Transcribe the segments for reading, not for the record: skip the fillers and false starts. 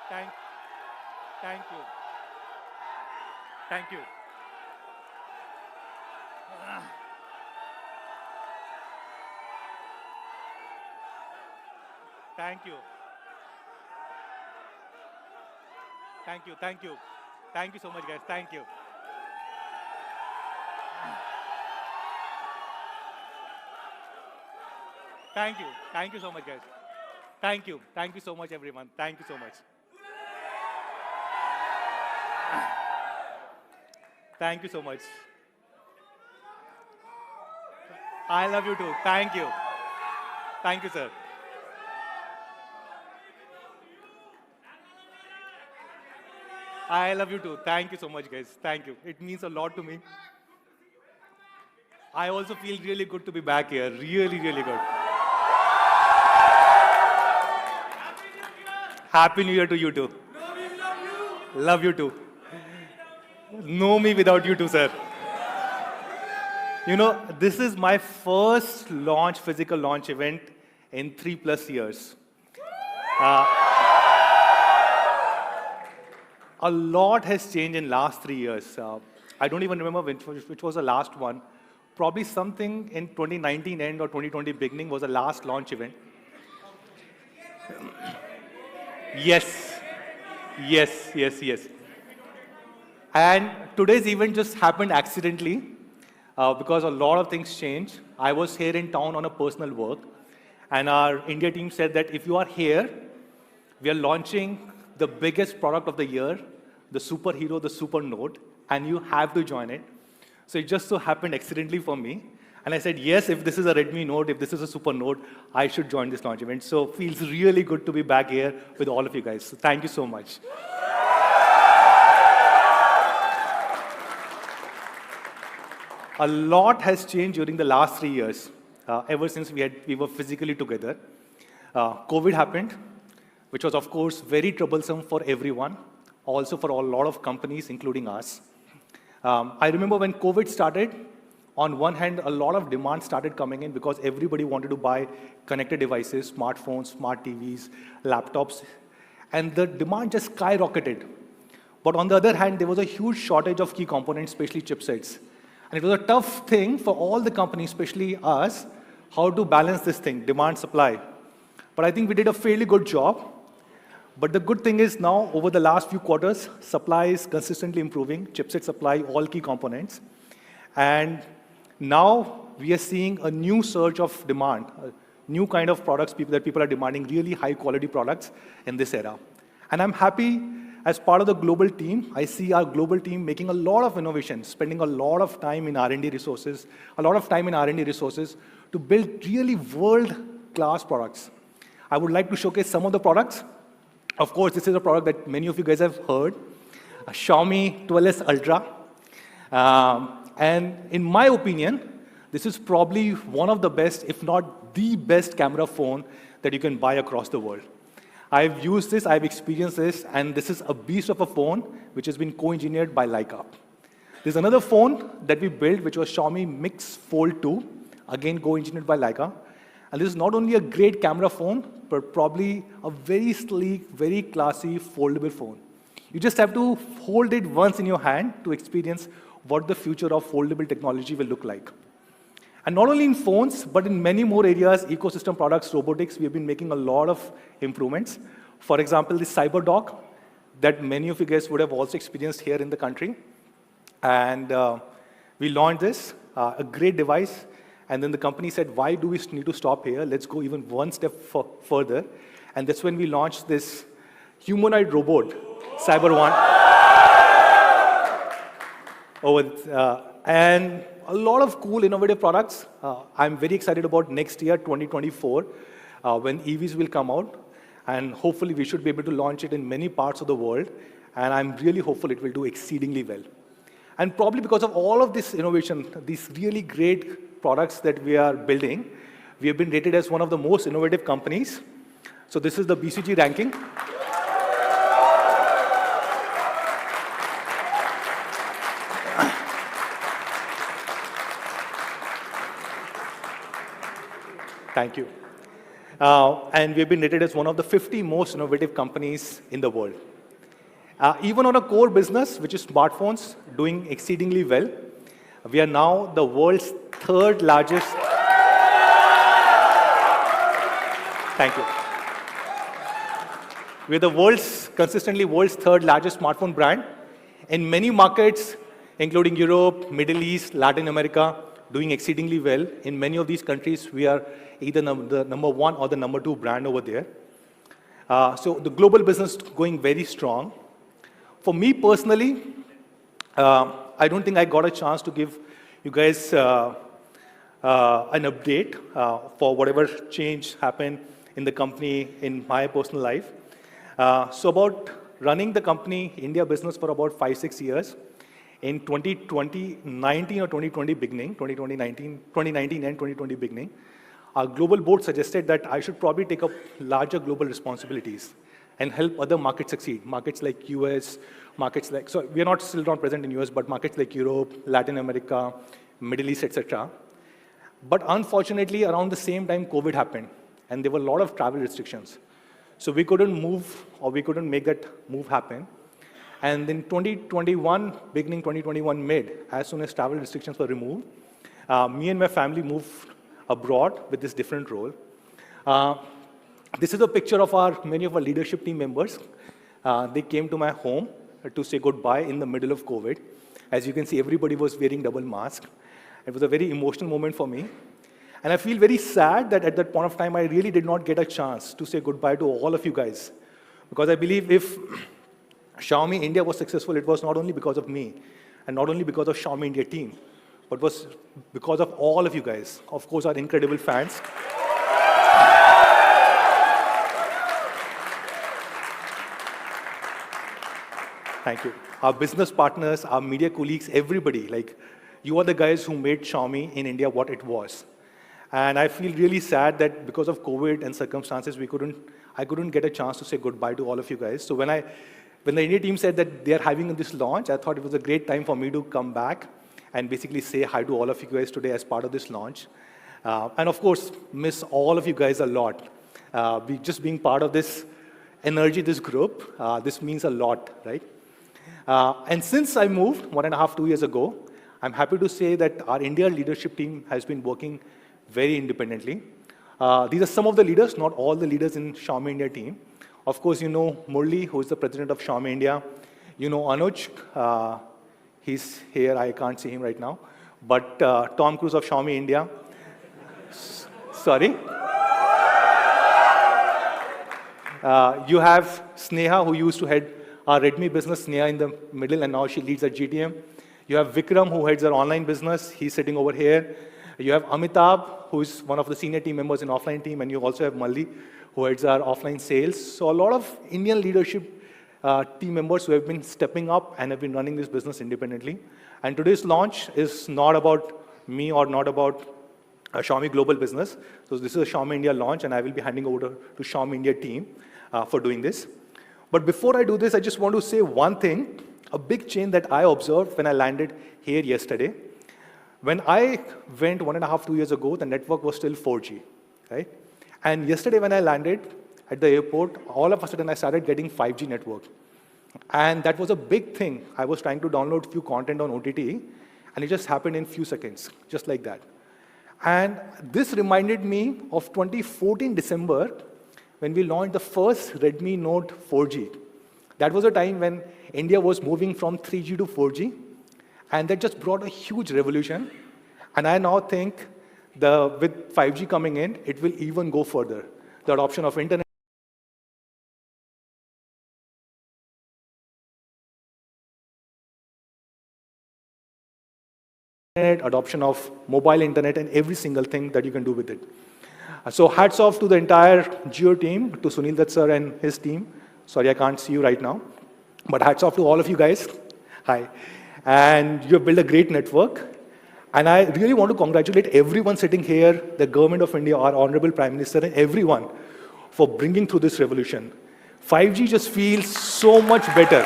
Thank, thank you. Thank you. Thank you. Thank you. Thank you. Thank you so much, guys. Thank you. Thank you. Thank you so much, guys. Thank you. Thank you so much, everyone. Thank you so much. Thank you so much. I love you too. Thank you. Thank you, sir. I love you too. Thank you so much, guys. Thank you. It means a lot to me. I also feel really good to be back here. Really, really good. Happy New Year to you too. Love you too. Know me without you too, sir. You know, this is my first launch, physical launch event in 3+ years. A lot has changed in last 3 years. I don't even remember which was the last one. Probably something in 2019 end or 2020 beginning was the last launch event. Yes, yes. And today's event just happened accidentally because a lot of things changed. I was here in town on a personal work, and our India team said that if you are here, we are launching the biggest product of the year, the superhero, the SuperNote, and you have to join it. So it just so happened accidentally for me. And I said, yes, if this is a Redmi Note, if this is a SuperNote, I should join this launch event. So it feels really good to be back here with all of you guys. So thank you so much. A lot has changed during the last 3 years, ever since we were physically together. COVID happened, which was, of course, very troublesome for everyone, also for a lot of companies, including us. I remember when COVID started, on one hand, a lot of demand started coming in because everybody wanted to buy connected devices, smartphones, smart TVs, laptops, and the demand just skyrocketed. But on the other hand, there was a huge shortage of key components, especially chipsets. And it was a tough thing for all the companies, especially us, how to balance this thing, demand, supply. But I think we did a fairly good job. But the good thing is now, over the last few quarters, supply is consistently improving, chipset supply, all key components. And now we are seeing a new surge of demand, a new kind of products that people are demanding, really high quality products in this era. And I'm happy, as part of the global team, I see our global team making a lot of innovation, spending a lot of time in R&D resources, to build really world-class products. I would like to showcase some of the products. Of course, this is a product that many of you guys have heard, a Xiaomi 12S Ultra. And in my opinion, this is probably one of the best, if not the best camera phone that you can buy across the world. I've used this, I've experienced this, and this is a beast of a phone which has been co-engineered by Leica. There's another phone that we built, which was Xiaomi Mix Fold 2, again co-engineered by Leica. And this is not only a great camera phone, but probably a very sleek, very classy, foldable phone. You just have to hold it once in your hand to experience what the future of foldable technology will look like. And not only in phones, but in many more areas, ecosystem products, robotics, we have been making a lot of improvements. For example, the Cyber Dog that many of you guys would have also experienced here in the country. And we launched this, a great device. And then the company said, why do we need to stop here? Let's go even one step further. And that's when we launched this humanoid robot, Cyber One. And a lot of cool, innovative products. I'm very excited about next year, 2024, when EVs will come out. And hopefully, we should be able to launch it in many parts of the world. And I'm really hopeful it will do exceedingly well. And probably because of all of this innovation, these really great products that we are building, we have been rated as one of the most innovative companies. So this is the BCG ranking. Thank you. and we've been rated as one of the 50 most innovative companies in the world. Even on a core business, which is smartphones, doing exceedingly well. We are now the world's third largest. Thank you. We're the consistently world's third largest smartphone brand. In many markets, including Europe, Middle East, Latin America, doing exceedingly well. In many of these countries, we are either the number one or the number two brand over there. So the global business going very strong. For me personally, I don't think I got a chance to give you guys an update for whatever change happened in the company in my personal life. So about running the company India business for about 5-6 years. In 2019 or 2020 beginning, 2019 and 2020 beginning, our global board suggested that I should probably take up larger global responsibilities and help other markets succeed. Markets like US, markets like, so we are still not present in US, but markets like Europe, Latin America, Middle East, etc. But unfortunately, around the same time, COVID happened, and there were a lot of travel restrictions. So we couldn't move, or we couldn't make that move happen. And in 2021, beginning 2021 mid, as soon as travel restrictions were removed, me and my family moved abroad with this different role. This is a picture of many of our leadership team members. They came to my home to say goodbye in the middle of COVID. As you can see, everybody was wearing double masks. It was a very emotional moment for me. And I feel very sad that at that point of time, I really did not get a chance to say goodbye to all of you guys. Because I believe if Xiaomi India was successful, it was not only because of me, and not only because of Xiaomi India team, but was because of all of you guys. Of course, our incredible fans. Thank you. Our business partners, our media colleagues, everybody, like, you are the guys who made Xiaomi in India what it was. And I feel really sad that because of COVID and circumstances, I couldn't get a chance to say goodbye to all of you guys. So when the India team said that they're having this launch, I thought it was a great time for me to come back and basically say hi to all of you guys today as part of this launch. And of course, miss all of you guys a lot. Just being part of this energy, this group, this means a lot, right? And since I moved 1.5, 2 years ago, I'm happy to say that our India leadership team has been working very independently. These are some of the leaders, not all the leaders in Xiaomi India team. Of course, you know Murli, who is the president of Xiaomi India. You know Anuj, he's here, I can't see him right now. But Tom Cruise of Xiaomi India. Sorry. You have Sneha, who used to head our Redmi business, Sneha in the middle, and now she leads at GTM. You have Vikram, who heads our online business. He's sitting over here. You have Amitabh, who is one of the senior team members in offline team, and you also have Malli, who heads our offline sales. So a lot of Indian leadership team members who have been stepping up and have been running this business independently. And today's launch is not about me or not about a Xiaomi global business. So this is a Xiaomi India launch, and I will be handing over to Xiaomi India team for doing this. But before I do this, I just want to say one thing, a big change that I observed when I landed here yesterday. When I went 1.5, 2 years ago, the network was still 4G, right? And yesterday when I landed at the airport, all of a sudden I started getting 5G network. And that was a big thing. I was trying to download few content on OTT, and it just happened in few seconds, just like that. And this reminded me of 2014 December, when we launched the first Redmi Note 4G. That was a time when India was moving from 3G to 4G, and that just brought a huge revolution. And I now think with 5G coming in, it will even go further. The adoption of internet, adoption of mobile internet, and every single thing that you can do with it. So hats off to the entire Jio team, to Sunil Dutt sir and his team. Sorry, I can't see you right now. But hats off to all of you guys. Hi. And you have built a great network. And I really want to congratulate everyone sitting here, the government of India, our Honorable Prime Minister, and everyone for bringing through this revolution. 5G just feels so much better.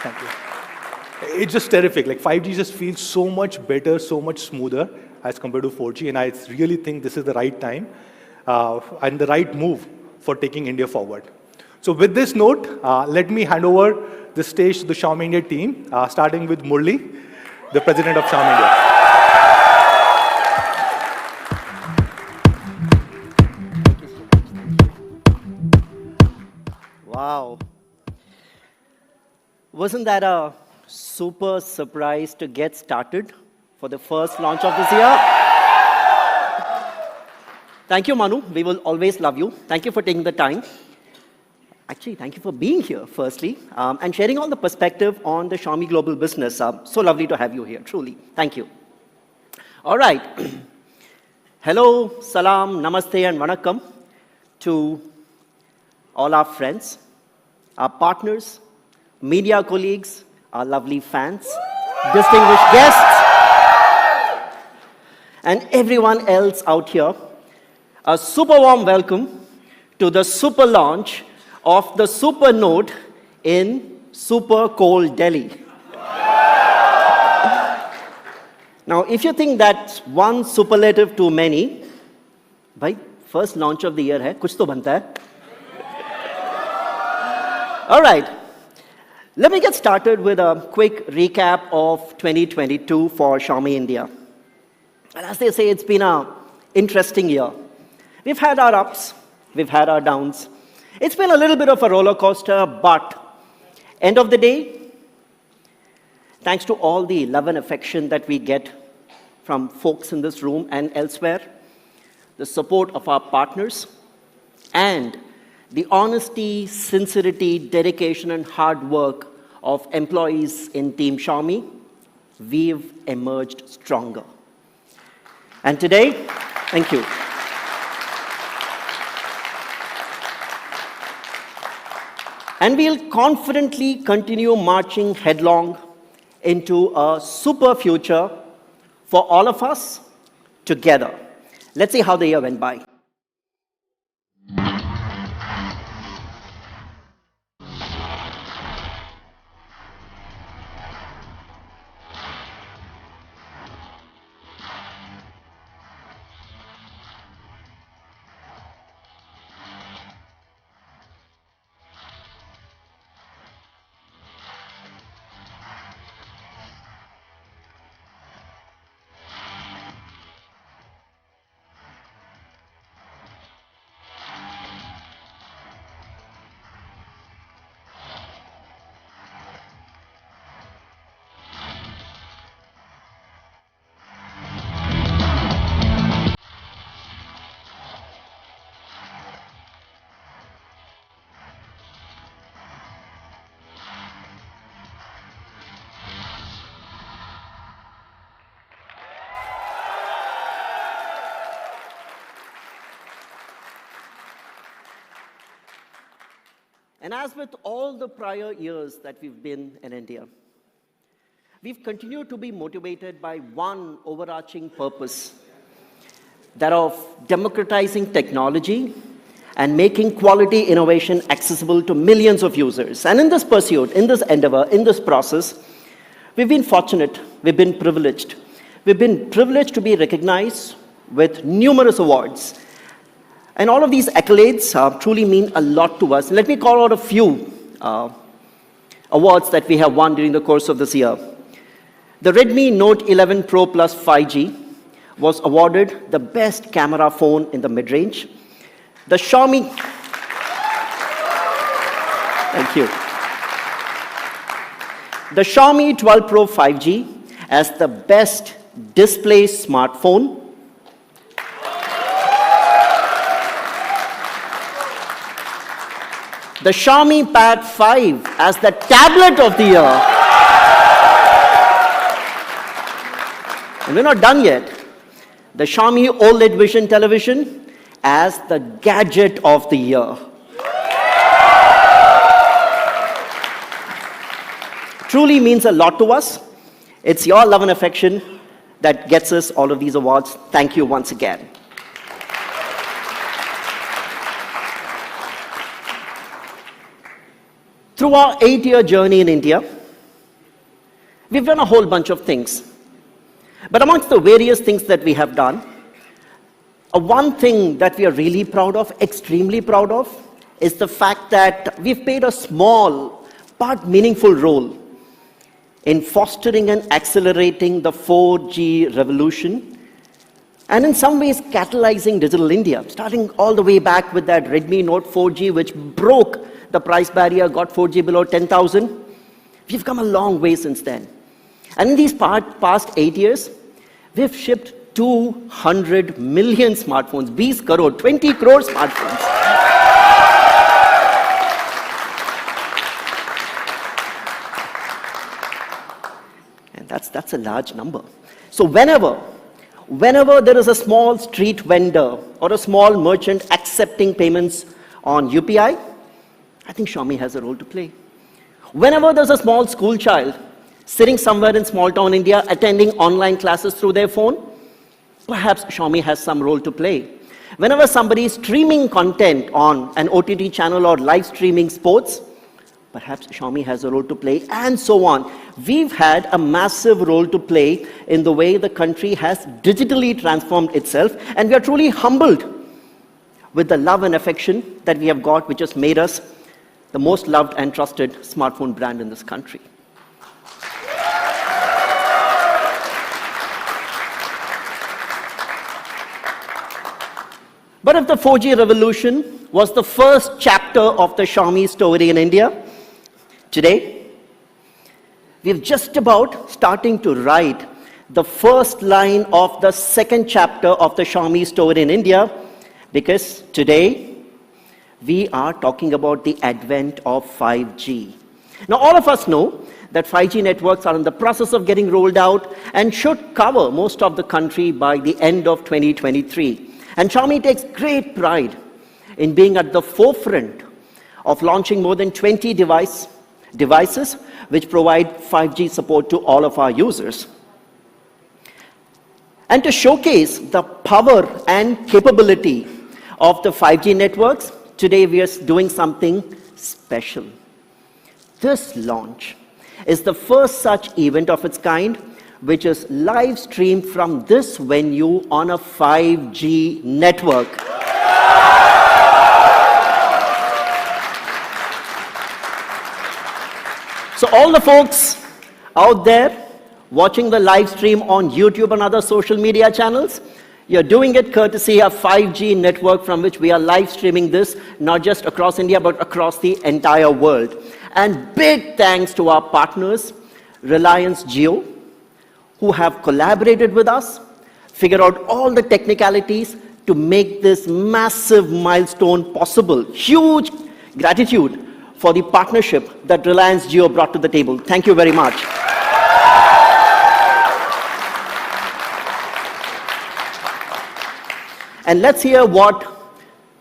Thank you. it's just terrific. Like 5G just feels so much better, so much smoother as compared to 4G. And I really think this is the right time and the right move for taking India forward. So with this note, let me hand over the stage to the Xiaomi India team, starting with Murli, the president of Xiaomi India. Wow. Wasn't that a super surprise to get started for the first launch of this year? Thank you, Manu. We will always love you. Thank you for taking the time. Actually, thank you for being here, firstly, and sharing all the perspective on the Xiaomi global business. So lovely to have you here, truly. Thank you. All right. Hello, salam, namaste, and vanakkam to all our friends, our partners, media colleagues, our lovely fans, distinguished guests, and everyone else out here. A super warm welcome to the super launch of the SuperNote in super cold Delhi. Now, if you think that's one superlative too many, bhai, first launch of the year hai, kuch to banta hai. All right, let me get started with a quick recap of 2022 for Xiaomi India. And as they say, it's been an interesting year. We've had our ups, we've had our downs. It's been a little bit of a roller coaster, but end of the day, thanks to all the love and affection that we get from folks in this room and elsewhere, the support of our partners, and the honesty, sincerity, dedication, and hard work of employees in Team Xiaomi, we've emerged stronger. And today, thank you. And we'll confidently continue marching headlong into a super future for all of us together. Let's see how the year went by. And as with all the prior years that we've been in India, we've continued to be motivated by one overarching purpose, that of democratizing technology and making quality innovation accessible to millions of users. And in this pursuit, in this endeavor, in this process, we've been fortunate, we've been privileged. We've been privileged to be recognized with numerous awards. And all of these accolades truly mean a lot to us. Let me call out a few awards that we have won during the course of this year. The Redmi Note 11 Pro Plus 5G was awarded the best camera phone in the mid-range. The Xiaomi... Thank you. The Xiaomi 12 Pro 5G as the best display smartphone. The Xiaomi Pad 5 as the tablet of the year. And we're not done yet. The Xiaomi OLED Vision television as the gadget of the year. Truly means a lot to us. It's your love and affection that gets us all of these awards. Thank you once again. Through our 8-year journey in India, We've done a whole bunch of things. But amongst the various things that we have done, one thing that we are really proud of, extremely proud of, is the fact that we've played a small but meaningful role in fostering and accelerating the 4G revolution, and in some ways catalyzing digital India, starting all the way back with that Redmi Note 4G, which broke the price barrier, got 4G below 10,000. We've come a long way since then. And in these past 8 years, we've shipped 200 million smartphones, 20 crore, 20 crore smartphones. And that's a large number. So whenever there is a small street vendor or a small merchant accepting payments on UPI, I think Xiaomi has a role to play. Whenever there's a small school child sitting somewhere in small town India attending online classes through their phone, perhaps Xiaomi has some role to play. Whenever somebody is streaming content on an OTT channel or live streaming sports, perhaps Xiaomi has a role to play, and so on. We've had a massive role to play in the way the country has digitally transformed itself, and we are truly humbled with the love and affection that we have got, which has made us the most loved and trusted smartphone brand in this country. But if the 4G revolution was the first chapter of the Xiaomi story in India, today, we're just about starting to write the first line of the second chapter of the Xiaomi story in India, because today, we are talking about the advent of 5G. Now, all of us know that 5G networks are in the process of getting rolled out and should cover most of the country by the end of 2023. And Xiaomi takes great pride in being at the forefront of launching more than 20 devices which provide 5G support to all of our users. And to showcase the power and capability of the 5G networks, today we are doing something special. This launch is the first such event of its kind, which is live streamed from this venue on a 5G network. So all the folks out there watching the live stream on YouTube and other social media channels, you're doing it courtesy of 5G network from which we are live streaming this, not just across India, but across the entire world. And big thanks to our partners, Reliance Jio, who have collaborated with us, figured out all the technicalities to make this massive milestone possible. Huge gratitude for the partnership that Reliance Jio brought to the table. Thank you very much. And let's hear what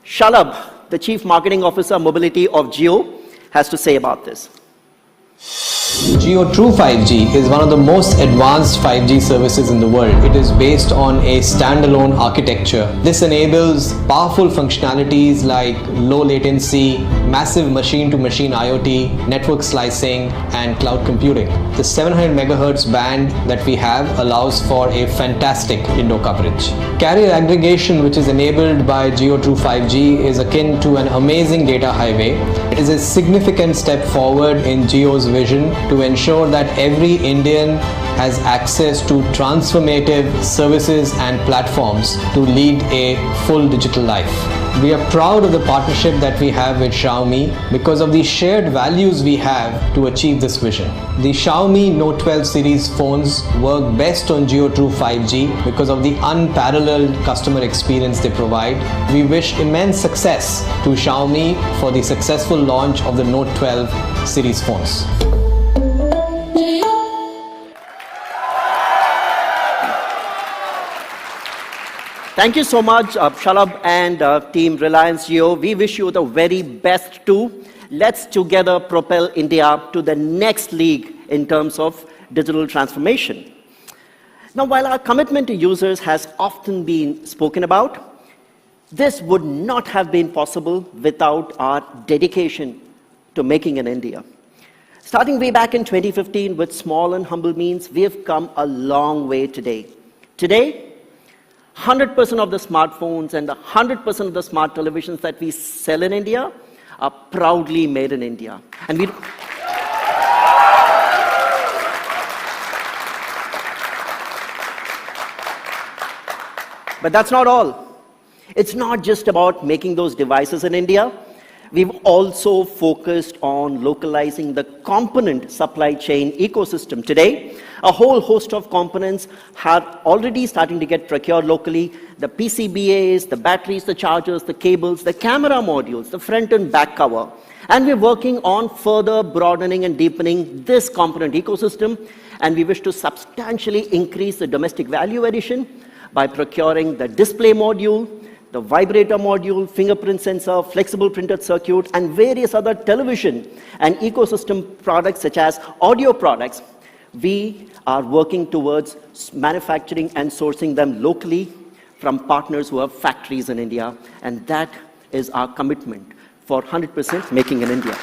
Shalabh, the Chief Marketing Officer Mobility of Jio, has to say about this. Jio True 5G is one of the most advanced 5G services in the world. It is based on a standalone architecture. This enables powerful functionalities like low latency, massive machine-to-machine IoT, network slicing, and cloud computing. The 700 MHz band that we have allows for a fantastic indoor coverage. Carrier aggregation, which is enabled by Jio True 5G, is akin to an amazing data highway. It is a significant step forward in Jio's vision to ensure that every Indian has access to transformative services and platforms to lead a full digital life. We are proud of the partnership that we have with Xiaomi because of the shared values we have to achieve this vision. The Xiaomi Note 12 series phones work best on Jio True 5G because of the unparalleled customer experience they provide. We wish immense success to Xiaomi for the successful launch of the Note 12 series phones. Thank you so much, Shalabh and team Reliance Jio. We wish you the very best too. Let's together propel India to the next league in terms of digital transformation. Now, while our commitment to users has often been spoken about, this would not have been possible without our dedication to making in India. Starting way back in 2015 with small and humble means, we have come a long way today. Today, 100% of the smartphones and 100% of the smart televisions that we sell in India are proudly made in India. And we... But that's not all. It's not just about making those devices in India. We've also focused on localizing the component supply chain ecosystem. Today, a whole host of components are already starting to get procured locally. The PCBAs, the batteries, the chargers, the cables, the camera modules, the front and back cover. And we're working on further broadening and deepening this component ecosystem. And we wish to substantially increase the domestic value addition by procuring the display module, the vibrator module, fingerprint sensor, flexible printed circuit, and various other television and ecosystem products such as audio products. We are working towards manufacturing and sourcing them locally from partners who have factories in India, and that is our commitment for 100% making in India.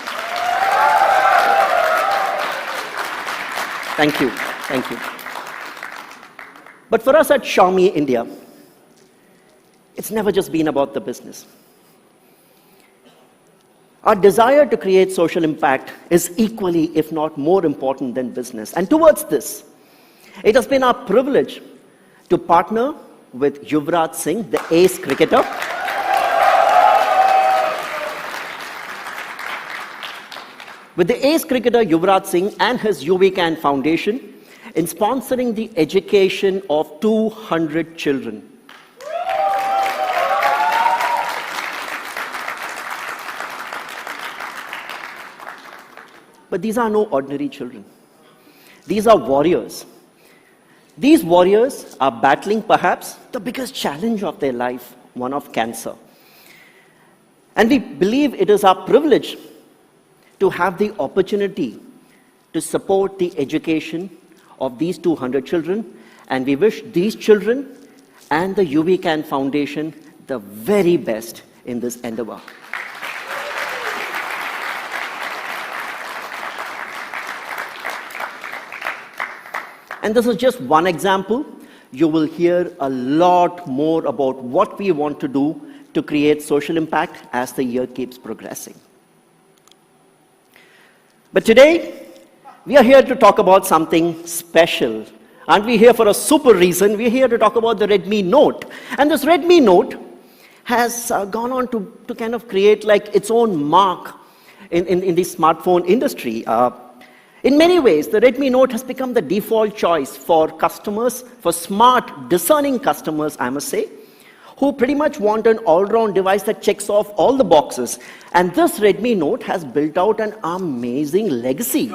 Thank you. Thank you. But for us at Xiaomi India, it's never just been about the business. Our desire to create social impact is equally, if not more important than business. And towards this, it has been our privilege to partner with Yuvraj Singh, the ace cricketer, with the ace cricketer Yuvraj Singh and his UVCAN Foundation in sponsoring the education of 200 children. But these are no ordinary children. These are warriors. These warriors are battling perhaps the biggest challenge of their life, one of cancer. And we believe it is our privilege to have the opportunity to support the education of these 200 children, and we wish these children and the UVCAN Foundation the very best in this endeavor. And this is just one example. You will hear a lot more about what we want to do to create social impact as the year keeps progressing. But today, we are here to talk about something special. Aren't we here for a super reason? We're here to talk about the Redmi Note. And this Redmi Note has gone on to kind of create like its own mark in the smartphone industry. In many ways, the Redmi Note has become the default choice for customers, for smart, discerning customers, I must say, who pretty much want an all-round device that checks off all the boxes. And this Redmi Note has built out an amazing legacy.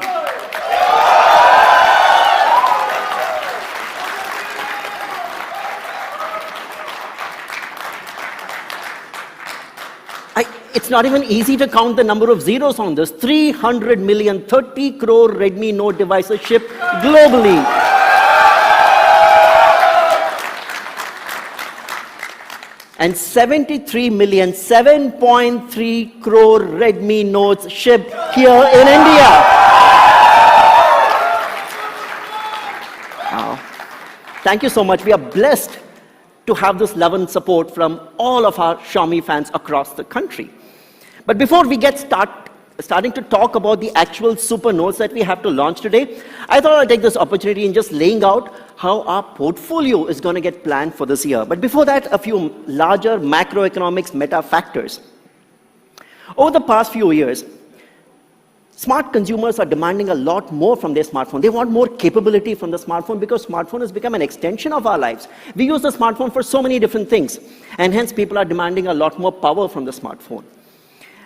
It's not even easy to count the number of zeros on this. 300 million, 30 crore Redmi Note devices shipped globally. And 73 million, 7.3 crore Redmi Notes shipped here in India. Thank you so much. We are blessed to have this love and support from all of our Xiaomi fans across the country. But before we get starting to talk about the actual SuperNotes that we have to launch today, I thought I'd take this opportunity in just laying out how our portfolio is going to get planned for this year. But before that, a few larger macroeconomics meta factors. Over the past few years, smart consumers are demanding a lot more from their smartphone. They want more capability from the smartphone because smartphone has become an extension of our lives. We use the smartphone for so many different things, and hence people are demanding a lot more power from the smartphone.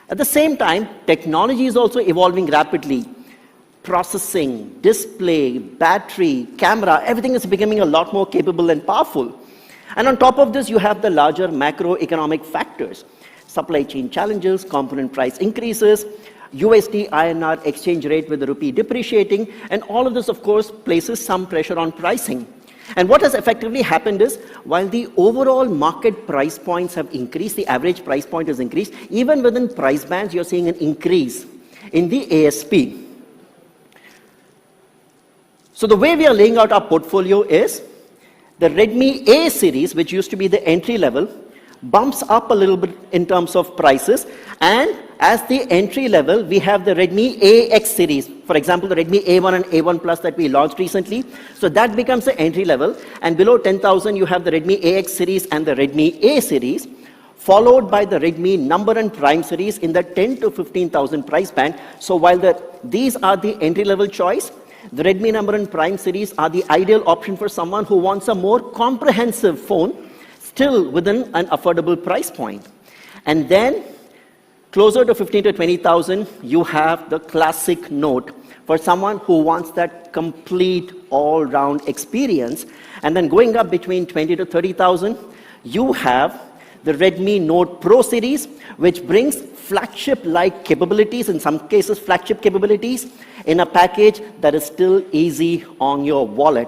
At the same time, technology is also evolving rapidly. Processing, display, battery, camera, everything is becoming a lot more capable and powerful. And on top of this, you have the larger macroeconomic factors. Supply chain challenges, component price increases, USD INR exchange rate with the rupee depreciating, and all of this, of course, places some pressure on pricing. And what has effectively happened is, while the overall market price points have increased, the average price point has increased, even within price bands, you're seeing an increase in the ASP. So the way we are laying out our portfolio is the Redmi A series, which used to be the entry level, bumps up a little bit in terms of prices. And as the entry level, we have the Redmi AX series. For example, the Redmi A1 and A1 Plus that we launched recently. So that becomes the entry level. And below 10,000, you have the Redmi AX series and the Redmi A series, followed by the Redmi Number and Prime series in the 10 to 15,000 price band. So while these are the entry level choice, the Redmi Number and Prime series are the ideal option for someone who wants a more comprehensive phone, still within an affordable price point. And then, closer to 15 to 20,000, you have the classic Note for someone who wants that complete all-round experience. And then going up between 20 to 30,000, you have the Redmi Note Pro series, which brings flagship-like capabilities, in some cases flagship capabilities, in a package that is still easy on your wallet.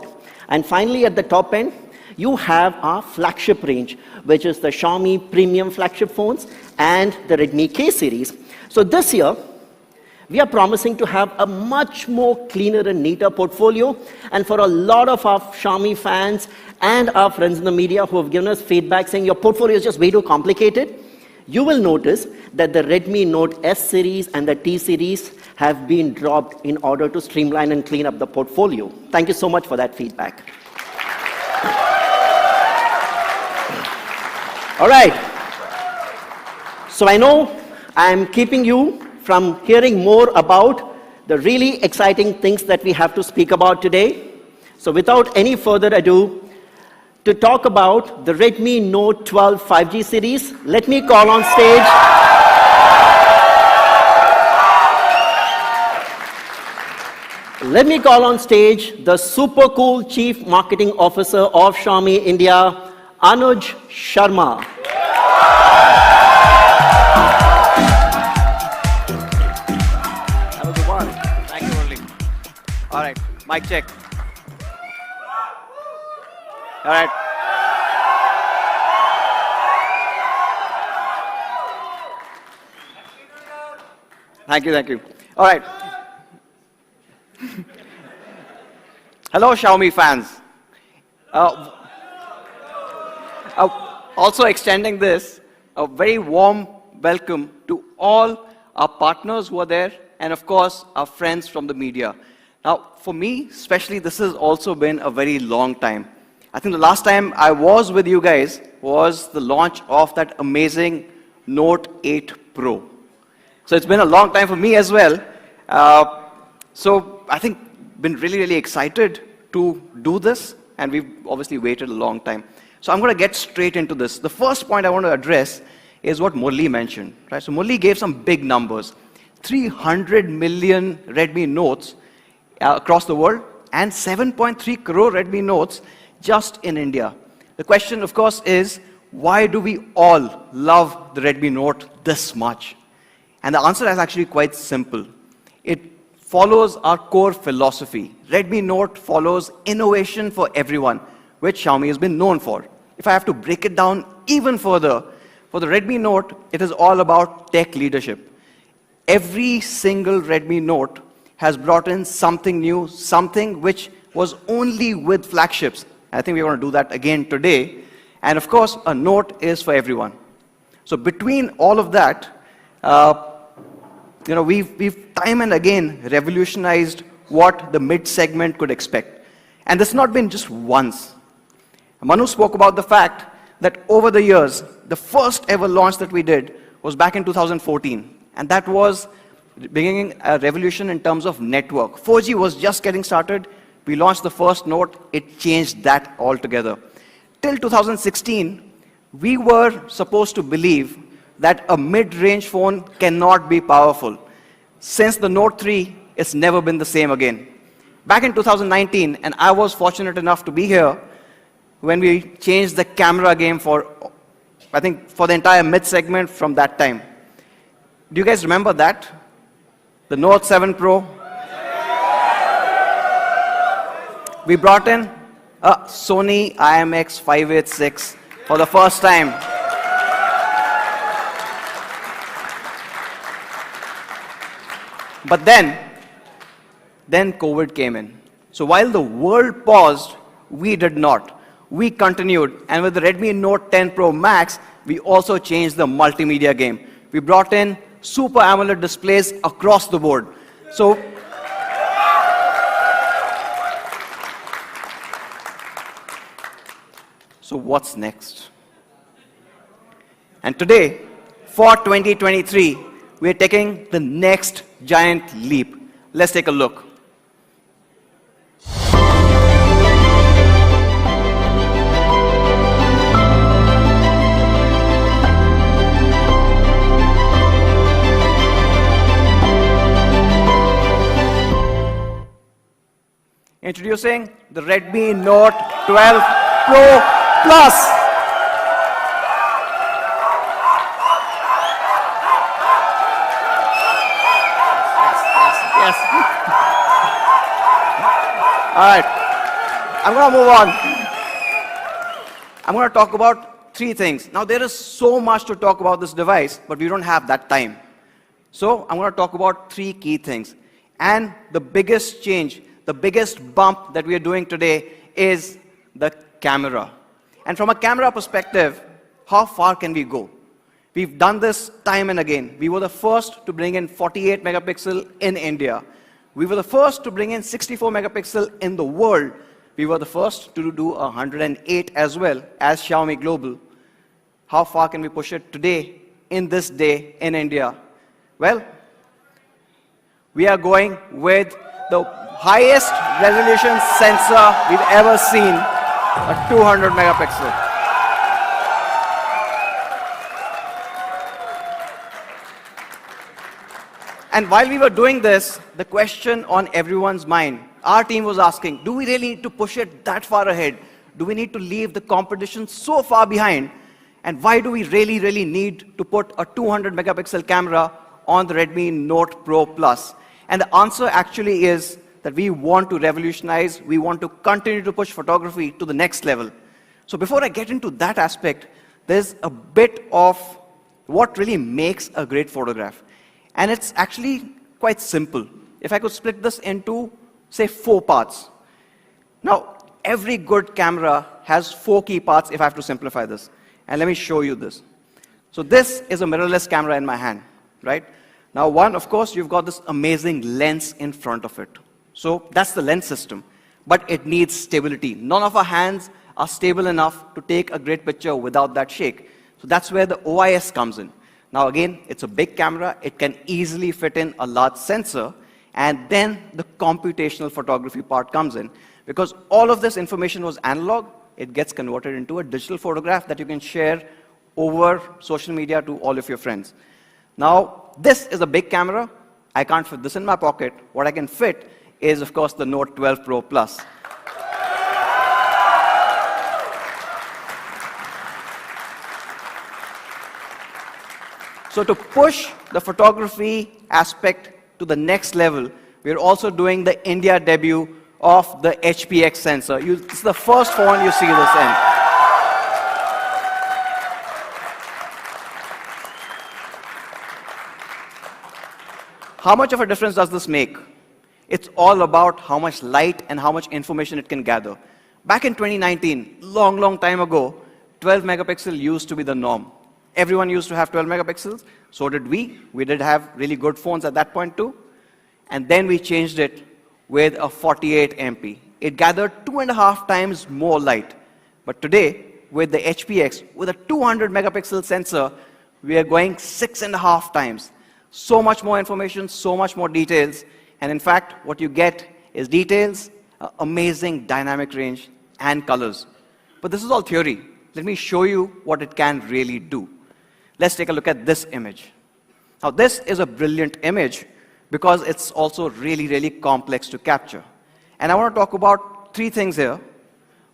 And finally, at the top end, you have our flagship range, which is the Xiaomi premium flagship phones and the Redmi K series. So this year, we are promising to have a much more cleaner and neater portfolio. And for a lot of our Xiaomi fans and our friends in the media who have given us feedback saying your portfolio is just way too complicated, you will notice that the Redmi Note S series and the T series have been dropped in order to streamline and clean up the portfolio. Thank you so much for that feedback. All right. So I know I'm keeping you from hearing more about the really exciting things that we have to speak about today. So without any further ado, to talk about the Redmi Note 12 5G series, let me call on stage the super cool Chief Marketing Officer of Xiaomi India, Anuj Sharma. Have a good one. Thank you, Murli. All right, mic check. All right. Thank you. All right. Hello, Xiaomi fans. Also extending this, a very warm welcome to all our partners who are there, and of course, our friends from the media. Now, for me, especially, this has also been a very long time. I think the last time I was with you guys was the launch of that amazing Note 8 Pro. So it's been a long time for me as well. So I think been really excited to do this, and we've obviously waited a long time. So I'm going to get straight into this. The first point I want to address is what Murli mentioned. Right? So Murli gave some big numbers. 300 million Redmi Notes across the world, and 7.3 crore Redmi Notes just in India. The question, of course, is why do we all love the Redmi Note this much? And the answer is actually quite simple. It follows our core philosophy. Redmi Note follows innovation for everyone, which Xiaomi has been known for. If I have to break it down even further, for the Redmi Note, it is all about tech leadership. Every single Redmi Note has brought in something new, something which was only with flagships. I think we want to do that again today. And of course, a Note is for everyone. So between all of that, we've time and again revolutionized what the mid-segment could expect. And this has not been just once. Manu spoke about the fact that over the years, the first ever launch that we did was back in 2014. And that was bringing a revolution in terms of network. 4G was just getting started. We launched the first Note. It changed that altogether. Till 2016, we were supposed to believe that a mid-range phone cannot be powerful. Since the Note 3, it's never been the same again. Back in 2019, and I was fortunate enough to be here when we changed the camera game for the entire mid-segment from that time. Do you guys remember that? The Note 7 Pro. We brought in a Sony IMX586 for the first time. But then COVID came in. So while the world paused, we did not. We continued, and with the Redmi Note 10 Pro Max, we also changed the multimedia game. We brought in Super AMOLED displays across the board. So what's next? And today, for 2023, we're taking the next giant leap. Let's take a look. Introducing the Redmi Note 12 Pro Plus. Yes. All right. I'm going to move on. I'm going to talk about three things. Now, there is so much to talk about this device, but we don't have that time. So I'm going to talk about three key things. And the biggest change, the biggest bump that we are doing today is the camera. And from a camera perspective, how far can we go? We've done this time and again. We were the first to bring in 48 megapixel in India. We were the first to bring in 64 megapixel in the world. We were the first to do 108 as well as Xiaomi Global. How far can we push it today, in this day, in India? Well, we are going with the highest resolution sensor we've ever seen, a 200 megapixel. And while we were doing this, the question on everyone's mind, our team was asking, do we really need to push it that far ahead? Do we need to leave the competition so far behind? And why do we really, really need to put a 200 megapixel camera on the Redmi Note Pro Plus? And the answer actually is that we want to revolutionize, we want to continue to push photography to the next level. So before I get into that aspect, there's a bit of what really makes a great photograph. And it's actually quite simple. If I could split this into, say, 4 parts. Now, every good camera has 4 key parts, if I have to simplify this. And let me show you this. So this is a mirrorless camera in my hand, right? Now, one, of course, you've got this amazing lens in front of it. So that's the lens system. But it needs stability. None of our hands are stable enough to take a great picture without that shake. So that's where the OIS comes in. Now again, it's a big camera, it can easily fit in a large sensor, and then the computational photography part comes in. Because all of this information was analog, it gets converted into a digital photograph that you can share over social media to all of your friends. Now, this is a big camera, I can't fit this in my pocket. What I can fit is, of course, the Note 12 Pro Plus. So to push the photography aspect to the next level, we're also doing the India debut of the HPX sensor. It's the first phone you see this in. How much of a difference does this make? It's all about how much light and how much information it can gather. Back in 2019, long time ago, 12 megapixel used to be the norm. Everyone used to have 12 megapixels, so did we. We did have really good phones at that point too. And then we changed it with a 48 MP. It gathered 2.5 times more light. But today, with the HPX, with a 200 megapixel sensor, we are going 6.5 times. So much more information, so much more details. And in fact, what you get is details, amazing dynamic range, and colors. But this is all theory. Let me show you what it can really do. Let's take a look at this image. Now, this is a brilliant image because it's also really, really complex to capture. And I want to talk about 3 things here.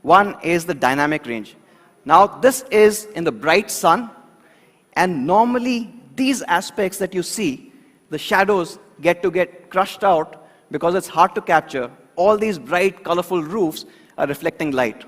One is the dynamic range. Now, this is in the bright sun, and normally these aspects that you see, the shadows get crushed out because it's hard to capture. All these bright, colorful roofs are reflecting light.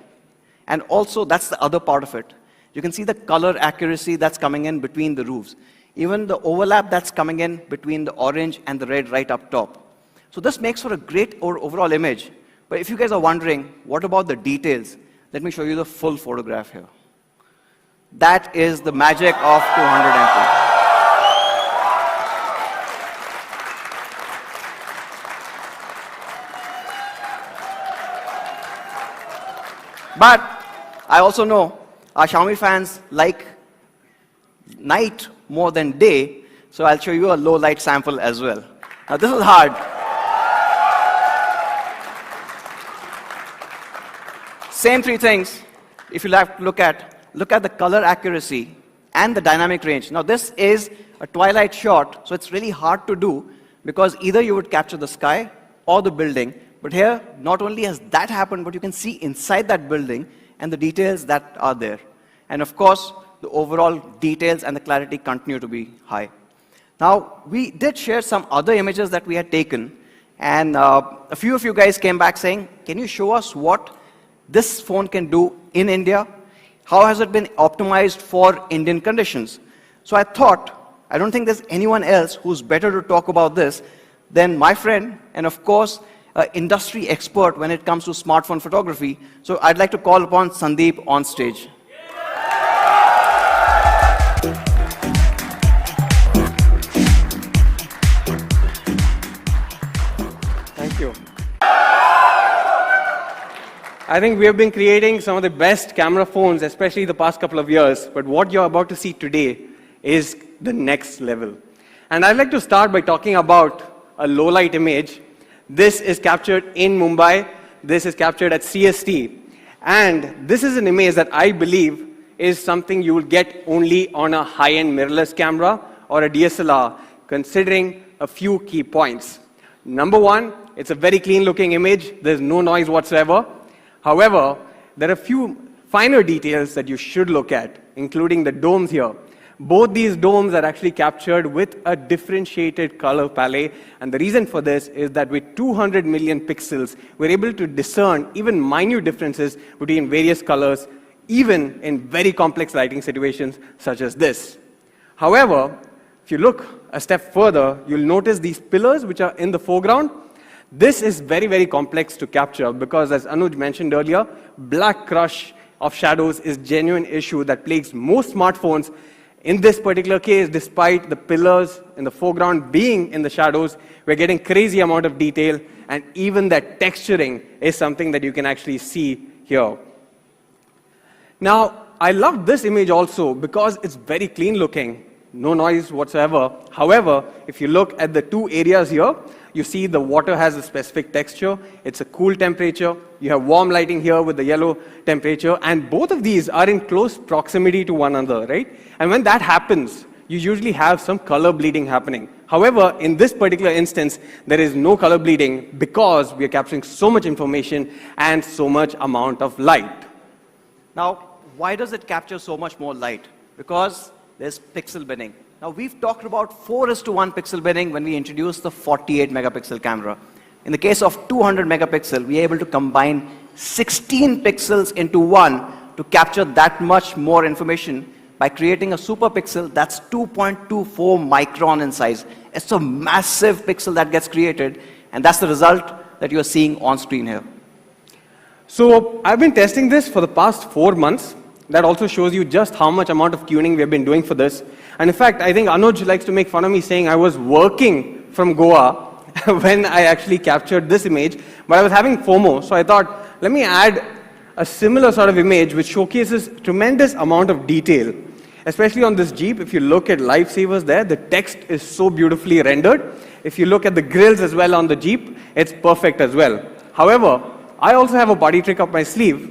And also, that's the other part of it. You can see the color accuracy that's coming in between the roofs. Even the overlap that's coming in between the orange and the red right up top. So this makes for a great overall image, But if you guys are wondering, what about the details? Let me show you the full photograph here. That is the magic of 200 MP. But I also know our Xiaomi fans like night more than day, so I'll show you a low light sample as well. Now this is hard. Same three things, if you have to look at the color accuracy and the dynamic range. Now this is a twilight shot, so it's really hard to do because either you would capture the sky or the building, but here not only has that happened, but you can see inside that building and the details that are there. And of course, the overall details and the clarity continue to be high. Now, we did share some other images that we had taken, and a few of you guys came back saying, can you show us what this phone can do in India? How has it been optimized for Indian conditions? So I thought, I don't think there's anyone else who's better to talk about this than my friend, and of course, industry expert when it comes to smartphone photography. So I'd like to call upon Sandeep on stage. Thank you. I think we have been creating some of the best camera phones, especially the past couple of years, but what you're about to see today is the next level. And I'd like to start by talking about a low light image. This is captured in Mumbai. This is captured at CST. And this is an image that I believe is something you will get only on a high-end mirrorless camera or a DSLR, considering a few key points. Number one, it's a very clean-looking image. There's no noise whatsoever. However, there are a few finer details that you should look at, including the domes here. Both these domes are actually captured with a differentiated color palette, and the reason for this is that with 200 million pixels, we're able to discern even minute differences between various colors, even in very complex lighting situations such as this. However, if you look a step further, you'll notice these pillars which are in the foreground. This is very, very complex to capture because, as Anuj mentioned earlier, black crush of shadows is a genuine issue that plagues most smartphones. In this particular case, despite the pillars in the foreground being in the shadows, we're getting crazy amount of detail, and even that texturing is something that you can actually see here. Now, I love this image also because it's very clean looking, no noise whatsoever. However, if you look at the two areas here, you see the water has a specific texture. It's a cool temperature. You have warm lighting here with the yellow temperature. And both of these are in close proximity to one another, right? And when that happens, you usually have some color bleeding happening. However, in this particular instance, there is no color bleeding because we are capturing so much information and so much amount of light. Now, why does it capture so much more light? Because there's pixel binning. Now, we've talked about 4:1 pixel binning when we introduced the 48 megapixel camera. In the case of 200 megapixel, we're able to combine 16 pixels into one to capture that much more information by creating a super pixel that's 2.24 micron in size. It's a massive pixel that gets created, and that's the result that you're seeing on screen here. So I've been testing this for the past 4 months. That also shows you just how much amount of tuning we have been doing for this. And in fact, I think Anuj likes to make fun of me saying I was working from Goa when I actually captured this image, but I was having FOMO, so I thought, let me add a similar sort of image which showcases tremendous amount of detail. Especially on this Jeep, if you look at lifesavers there, the text is so beautifully rendered. If you look at the grills as well on the Jeep, it's perfect as well. However, I also have a party trick up my sleeve,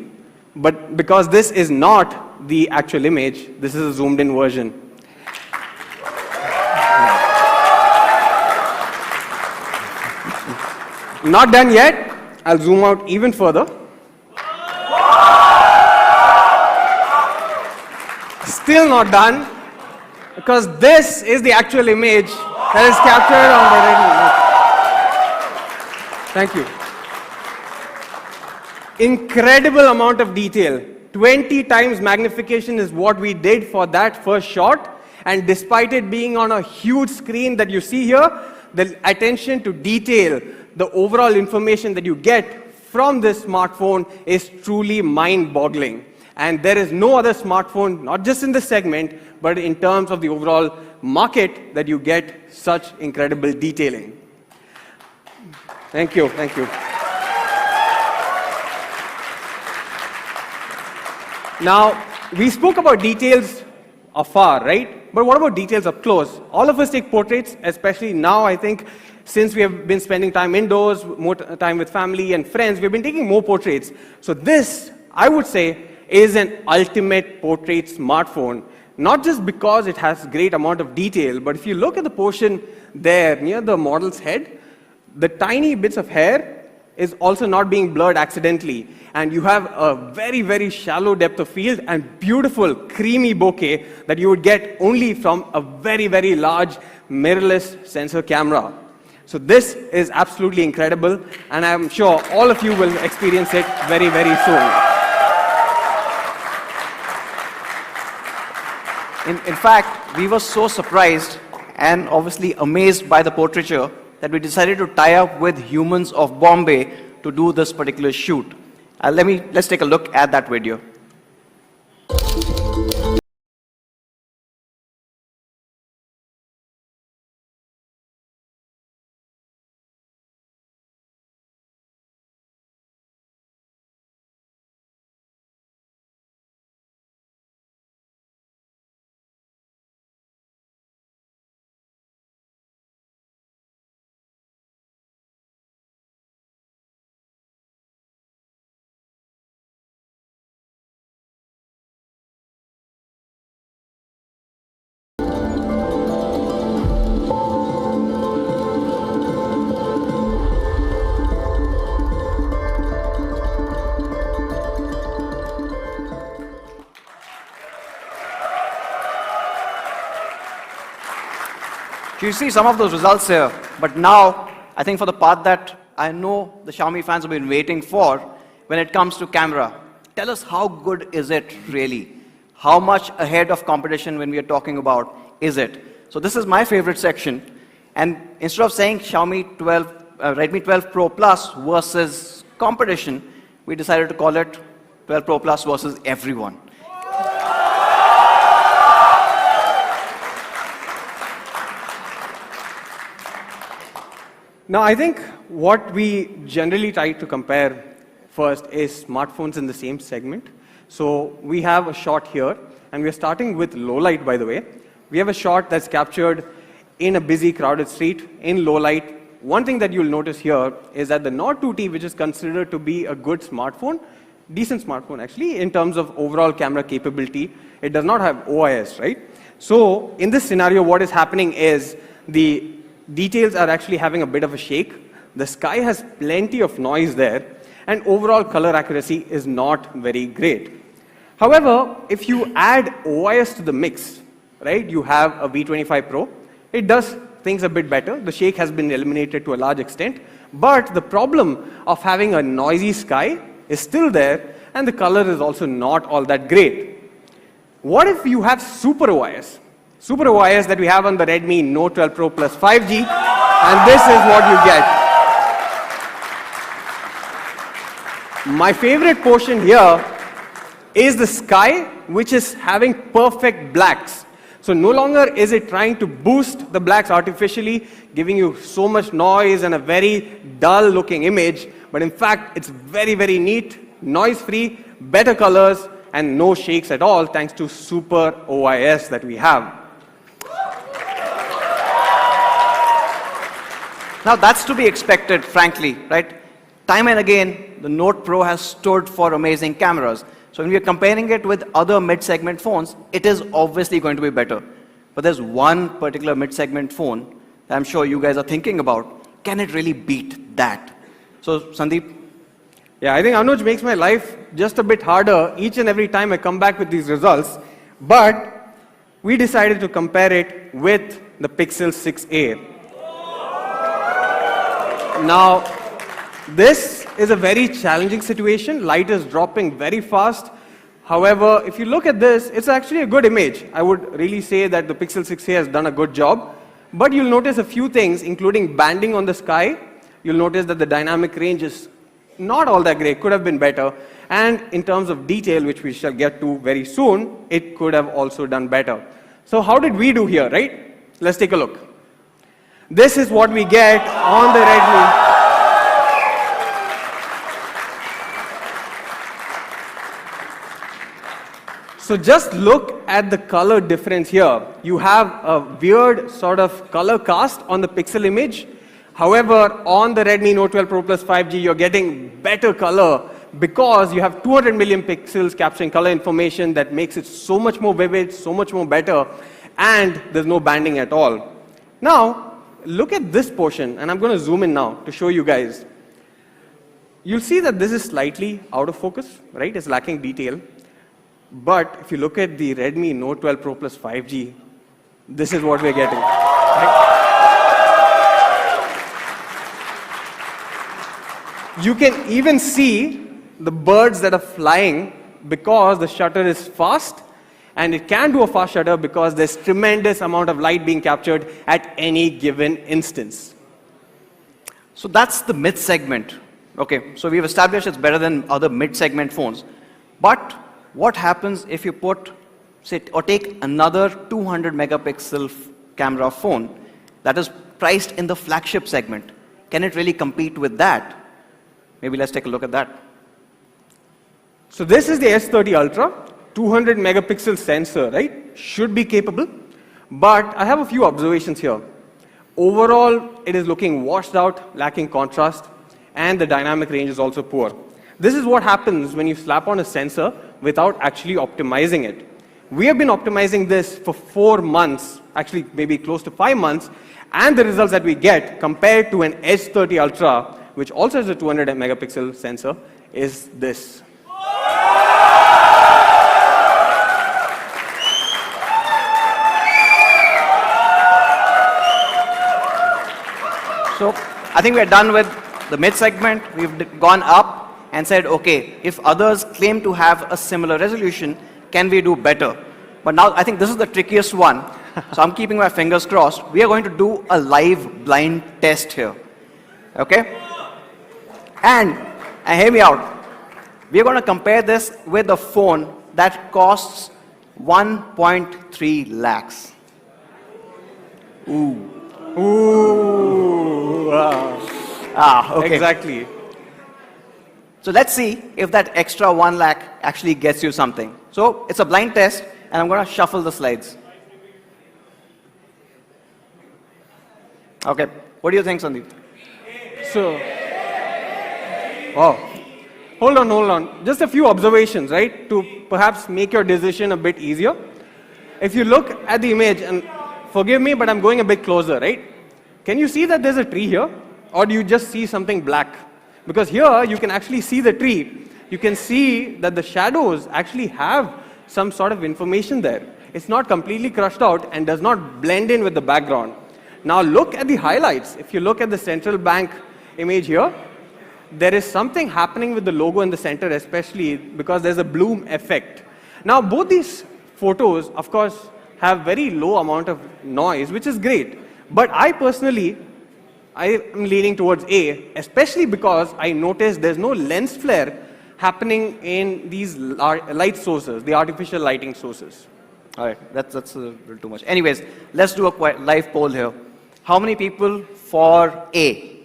but because this is not the actual image, this is a zoomed in version. Not done yet. I'll zoom out even further. Still not done, because this is the actual image that is captured on the Redmi. Thank you. Incredible amount of detail. 20 times magnification is what we did for that first shot, and despite it being on a huge screen that you see here, the attention to detail, the overall information that you get from this smartphone is truly mind-boggling. And there is no other smartphone, not just in this segment, but in terms of the overall market, that you get such incredible detailing. Thank you, thank you. Now, we spoke about details afar, right? But what about details up close? All of us take portraits, especially now, I think, since we have been spending time indoors, more time with family and friends, we've been taking more portraits. So this, I would say, is an ultimate portrait smartphone, not just because it has great amount of detail, but if you look at the portion there near the model's head, the tiny bits of hair is also not being blurred accidentally. And you have a very, very shallow depth of field and beautiful, creamy bokeh that you would get only from a very, very large mirrorless sensor camera. So this is absolutely incredible, and I'm sure all of you will experience it very, very soon. In fact, we were so surprised and obviously amazed by the portraiture that we decided to tie up with Humans of Bombay to do this particular shoot. Let's take a look at that video. You see some of those results here, but now, I think for the part that I know the Xiaomi fans have been waiting for, when it comes to camera, tell us how good is it really? How much ahead of competition when we are talking about is it? So this is my favorite section, and instead of saying Redmi 12 Pro Plus versus competition, we decided to call it 12 Pro Plus versus everyone. Now, I think what we generally try to compare first is smartphones in the same segment. So we have a shot here, and we're starting with low light, by the way. We have a shot that's captured in a busy, crowded street in low light. One thing that you'll notice here is that the Nord 2T, which is considered to be a good smartphone, decent smartphone actually, in terms of overall camera capability, it does not have OIS, right? So in this scenario, what is happening is the details are actually having a bit of a shake. The sky has plenty of noise there, and overall color accuracy is not very great. However, if you add OIS to the mix, right, you have a V25 Pro. It does things a bit better. The shake has been eliminated to a large extent, but the problem of having a noisy sky is still there, and the color is also not all that great. What if you have Super OIS? Super OIS that we have on the Redmi Note 12 Pro Plus 5G, and this is what you get. My favorite portion here is the sky, which is having perfect blacks. So no longer is it trying to boost the blacks artificially, giving you so much noise and a very dull looking image, but in fact it's very, very neat, noise free, better colors, and no shakes at all thanks to Super OIS that we have. Now that's to be expected, frankly, right? Time and again, the Note Pro has stood for amazing cameras. So when we are comparing it with other mid-segment phones, it is obviously going to be better. But there's one particular mid-segment phone that I'm sure you guys are thinking about. Can it really beat that? So Sandeep? Yeah, I think Anuj makes my life just a bit harder each and every time I come back with these results. But we decided to compare it with the Pixel 6a. Now, this is a very challenging situation. Light is dropping very fast. However, if you look at this, it's actually a good image. I would really say that the Pixel 6a has done a good job. But you'll notice a few things, including banding on the sky. You'll notice that the dynamic range is not all that great, could have been better. And in terms of detail, which we shall get to very soon, it could have also done better. So how did we do here, right? Let's take a look. This is what we get on the Redmi. So just look at the color difference here. You have a weird sort of color cast on the pixel image. However, on the Redmi Note 12 Pro Plus 5G, you're getting better color because you have 200 million pixels capturing color information that makes it so much more vivid, so much more better, and there's no banding at all. Now, look at this portion, and I'm going to zoom in now to show you guys. You'll see that this is slightly out of focus, right? It's lacking detail. But if you look at the Redmi Note 12 Pro Plus 5G, this is what we're getting. Right? You can even see the birds that are flying because the shutter is fast, and it can do a fast shutter because there's tremendous amount of light being captured at any given instance. So that's the mid-segment. Okay, so we've established it's better than other mid-segment phones. But what happens if you put, say, or take another 200 megapixel camera phone that is priced in the flagship segment? Can it really compete with that? Maybe let's take a look at that. So this is the S30 Ultra, 200 megapixel sensor, right? Should be capable. But I have a few observations here. Overall, it is looking washed out, lacking contrast, and the dynamic range is also poor. This is what happens when you slap on a sensor without actually optimizing it. We have been optimizing this for 4 months, actually maybe close to 5 months, and the results that we get compared to an S30 Ultra, which also has a 200 megapixel sensor, is this. So I think we're done with the mid-segment. We've gone up and said, okay, if others claim to have a similar resolution, can we do better? But now I think this is the trickiest one. So I'm keeping my fingers crossed. We are going to do a live blind test here. Okay? And hear me out. We're going to compare this with a phone that costs 1.3 lakhs. Ooh, wow. Okay. Exactly. So let's see if that extra 1 lakh actually gets you something. So it's a blind test, and I'm going to shuffle the slides. Okay, what do you think, Sandeep? So, oh, hold on. Just a few observations, right? To perhaps make your decision a bit easier. If you look at the image, and forgive me, but I'm going a bit closer, right? Can you see that there's a tree here? Or do you just see something black? Because here, you can actually see the tree. You can see that the shadows actually have some sort of information there. It's not completely crushed out and does not blend in with the background. Now look at the highlights. If you look at the central bank image here, there is something happening with the logo in the center, especially because there's a bloom effect. Now both these photos, of course, have very low amount of noise, which is great. But I personally, I am leaning towards A, especially because I noticed there's no lens flare happening in these light sources, the artificial lighting sources. All right, that's a little too much. Anyways, let's do a live poll here. How many people for A?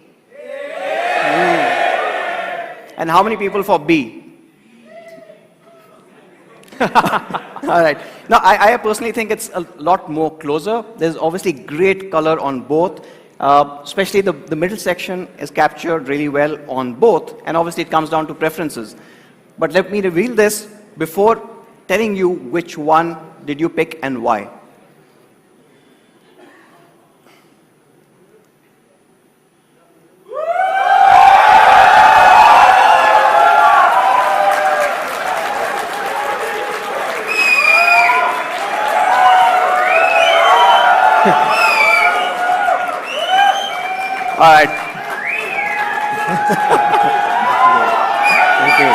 And how many people for B? All right. Now, I personally think it's a lot more closer. There's obviously great color on both. Especially the middle section is captured really well on both. And obviously, it comes down to preferences. But let me reveal this before telling you which one did you pick and why. All right. Thank you.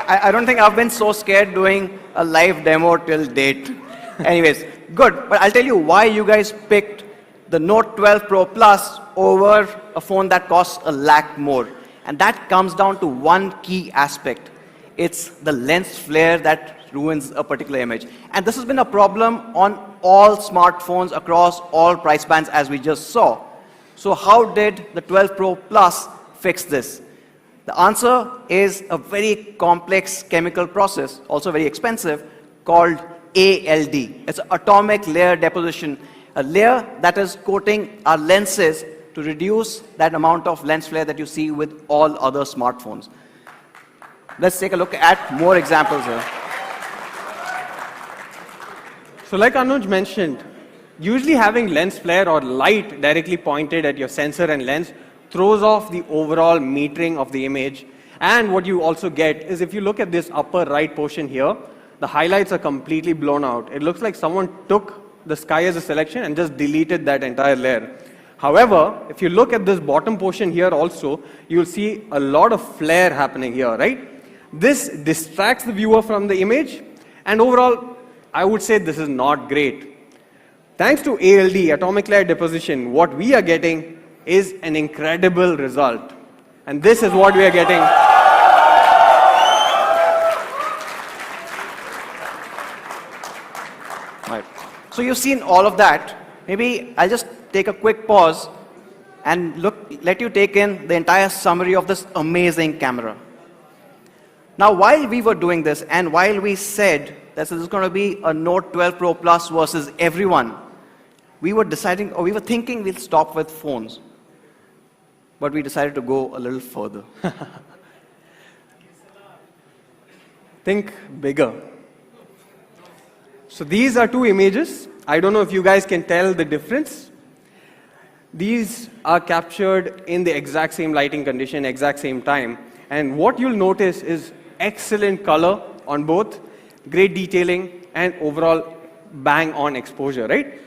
I don't think I've been so scared doing a live demo till date. Anyways, good. But I'll tell you why you guys picked the Note 12 Pro Plus over a phone that costs a lakh more. And that comes down to one key aspect. It's the lens flare that ruins a particular image. And this has been a problem on all smartphones across all price bands, as we just saw. So how did the 12 Pro Plus fix this? The answer is a very complex chemical process, also very expensive, called ALD. It's atomic layer deposition, a layer that is coating our lenses to reduce that amount of lens flare that you see with all other smartphones. Let's take a look at more examples here. So like Anuj mentioned, usually having lens flare or light directly pointed at your sensor and lens throws off the overall metering of the image. And what you also get is, if you look at this upper right portion here, the highlights are completely blown out. It looks like someone took the sky as a selection and just deleted that entire layer. However, if you look at this bottom portion here also, you'll see a lot of flare happening here, right? This distracts the viewer from the image, and overall, I would say this is not great. Thanks to ALD, atomic layer deposition, what we are getting is an incredible result. And this is what we are getting. Right. So you've seen all of that. Maybe I'll just take a quick pause and let you take in the entire summary of this amazing camera. Now, while we were doing this, and while we said that this is going to be a Note 12 Pro Plus versus everyone, we were thinking we'll stop with phones. But we decided to go a little further. Think bigger. So these are two images. I don't know if you guys can tell the difference. These are captured in the exact same lighting condition, exact same time. And what you'll notice is excellent color on both, great detailing, and overall bang-on exposure, right?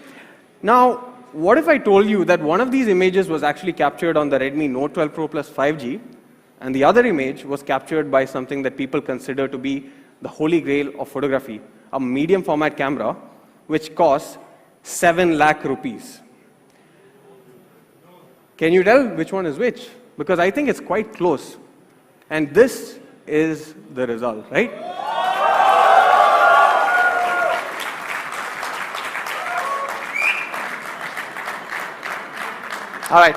Now, what if I told you that one of these images was actually captured on the Redmi Note 12 Pro Plus 5G, and the other image was captured by something that people consider to be the holy grail of photography, a medium format camera, which costs 7 lakh rupees. Can you tell which one is which? Because I think it's quite close. And this is the result, right? All right.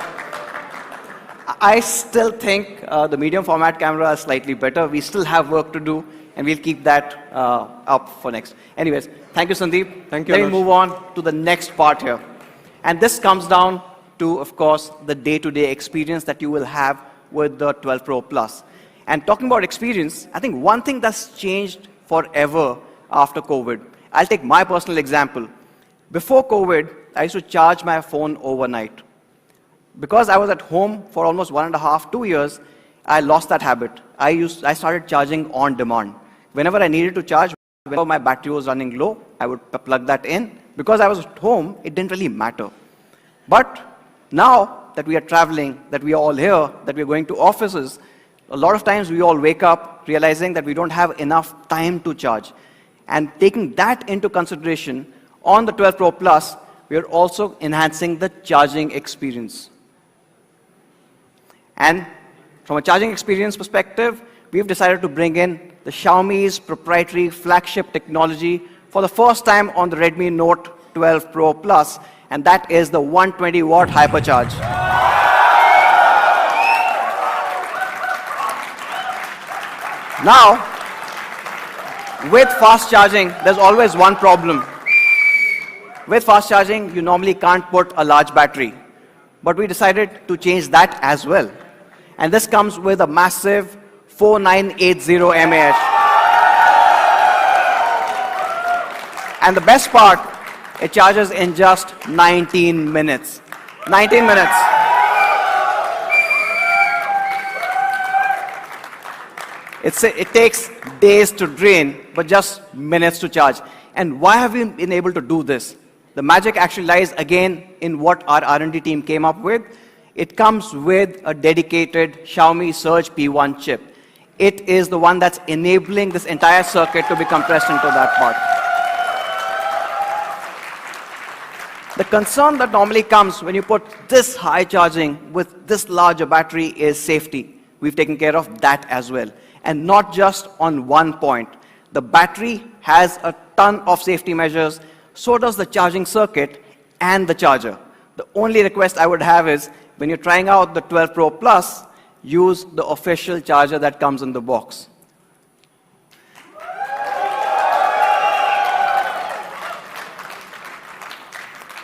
I still think the medium format camera is slightly better. We still have work to do, and we'll keep that up for next. Anyways, thank you, Sandeep. Thank you, Let me Anuj. move on to the next part here. And this comes down to, of course, the day-to-day experience that you will have with the 12 Pro Plus. And talking about experience, I think one thing that's changed forever after COVID. I'll take my personal example. Before COVID, I used to charge my phone overnight. Because I was at home for almost 1.5, 2 years, I lost that habit. I started charging on demand. Whenever I needed to charge, whenever my battery was running low, I would plug that in. Because I was at home, it didn't really matter. But now that we are traveling, that we are all here, that we are going to offices, a lot of times we all wake up realizing that we don't have enough time to charge. And taking that into consideration, on the 12 Pro Plus, we are also enhancing the charging experience. And from a charging experience perspective, we've decided to bring in the Xiaomi's proprietary flagship technology for the first time on the Redmi Note 12 Pro Plus, and that is the 120-watt hypercharge. Now, with fast charging, there's always one problem. With fast charging, you normally can't put a large battery. But we decided to change that as well. And this comes with a massive 4980 mAh. And the best part, it charges in just 19 minutes. 19 minutes. It takes days to drain, but just minutes to charge. And why have we been able to do this? The magic actually lies again in what our R&D team came up with. It comes with a dedicated Xiaomi Surge P1 chip. It is the one that's enabling this entire circuit to be compressed into that part. The concern that normally comes when you put this high charging with this large a battery is safety. We've taken care of that as well. And not just on one point. The battery has a ton of safety measures, so does the charging circuit and the charger. The only request I would have is, when you're trying out the 12 Pro Plus, use the official charger that comes in the box.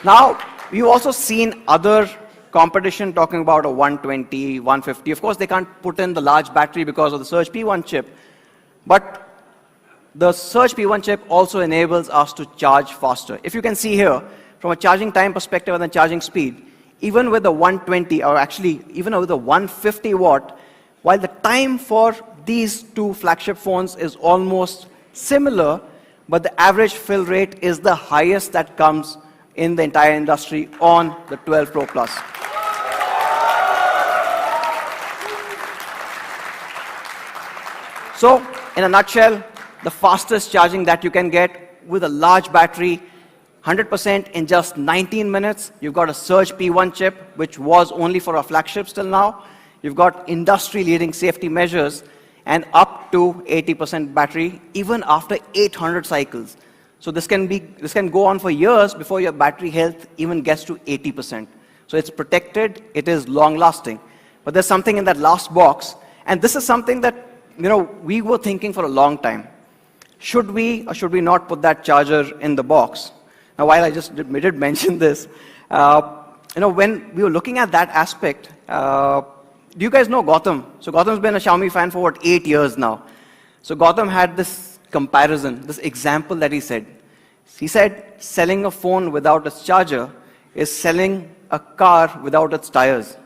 Now, we've also seen other competition talking about a 120, 150. Of course, they can't put in the large battery because of the Surge P1 chip, but the Surge P1 chip also enables us to charge faster. If you can see here, from a charging time perspective and the charging speed, even with the 120, or actually even with the 150 watt, while the time for these two flagship phones is almost similar, but the average fill rate is the highest that comes in the entire industry on the 12 Pro Plus. So, in a nutshell, the fastest charging that you can get with a large battery, 100% in just 19 minutes. You've got a Surge P1 chip, which was only for our flagships till now. You've got industry-leading safety measures, and up to 80% battery, even after 800 cycles. So this can go on for years before your battery health even gets to 80%. So it's protected, it is long-lasting. But there's something in that last box, and this is something that we were thinking for a long time. Should we or should we not put that charger in the box? Now, while I just did mention this, when we were looking at that aspect, do you guys know Gautam? So Gautam's been a Xiaomi fan for 8 years now. So Gautam had this comparison, this example that he said. He said, selling a phone without its charger is selling a car without its tires.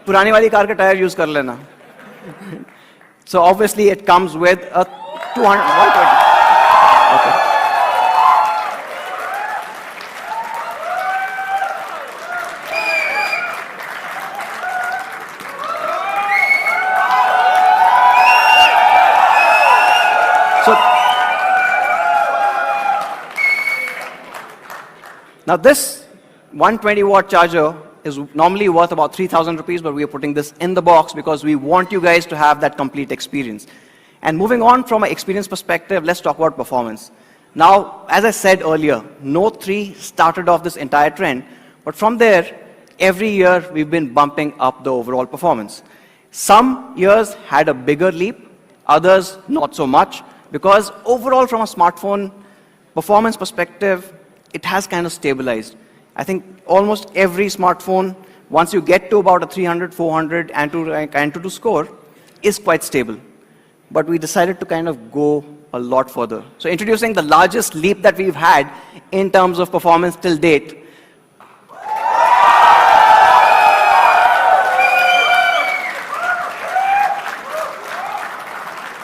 पुरानी वाली car का tyre use कर लेना. So obviously it comes with a 120. Okay. So now this 120 watt charger is normally worth about 3,000 rupees, but we are putting this in the box because we want you guys to have that complete experience. And moving on from an experience perspective, let's talk about performance. Now, as I said earlier, Note 3 started off this entire trend, but from there, every year we've been bumping up the overall performance. Some years had a bigger leap, others not so much, because overall from a smartphone performance perspective, it has kind of stabilized. I think almost every smartphone, once you get to about a 300, 400 Antutu score, is quite stable. But we decided to kind of go a lot further. So introducing the largest leap that we've had in terms of performance till date.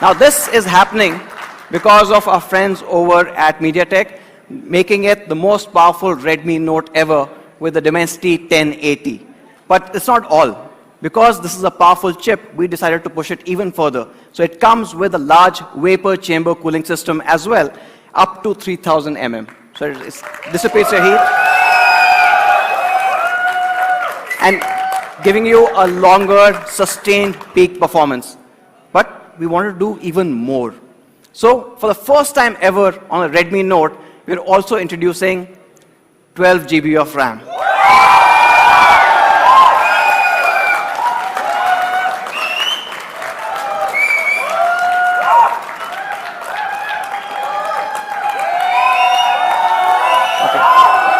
Now this is happening because of our friends over at MediaTek, making it the most powerful Redmi Note ever with the Dimensity 1080. But it's not all. Because this is a powerful chip, we decided to push it even further. So it comes with a large vapor chamber cooling system as well, up to 3000 mm. So it dissipates your heat and giving you a longer, sustained peak performance. But we want to do even more. So for the first time ever on a Redmi Note, we're also introducing 12 GB of RAM. Okay.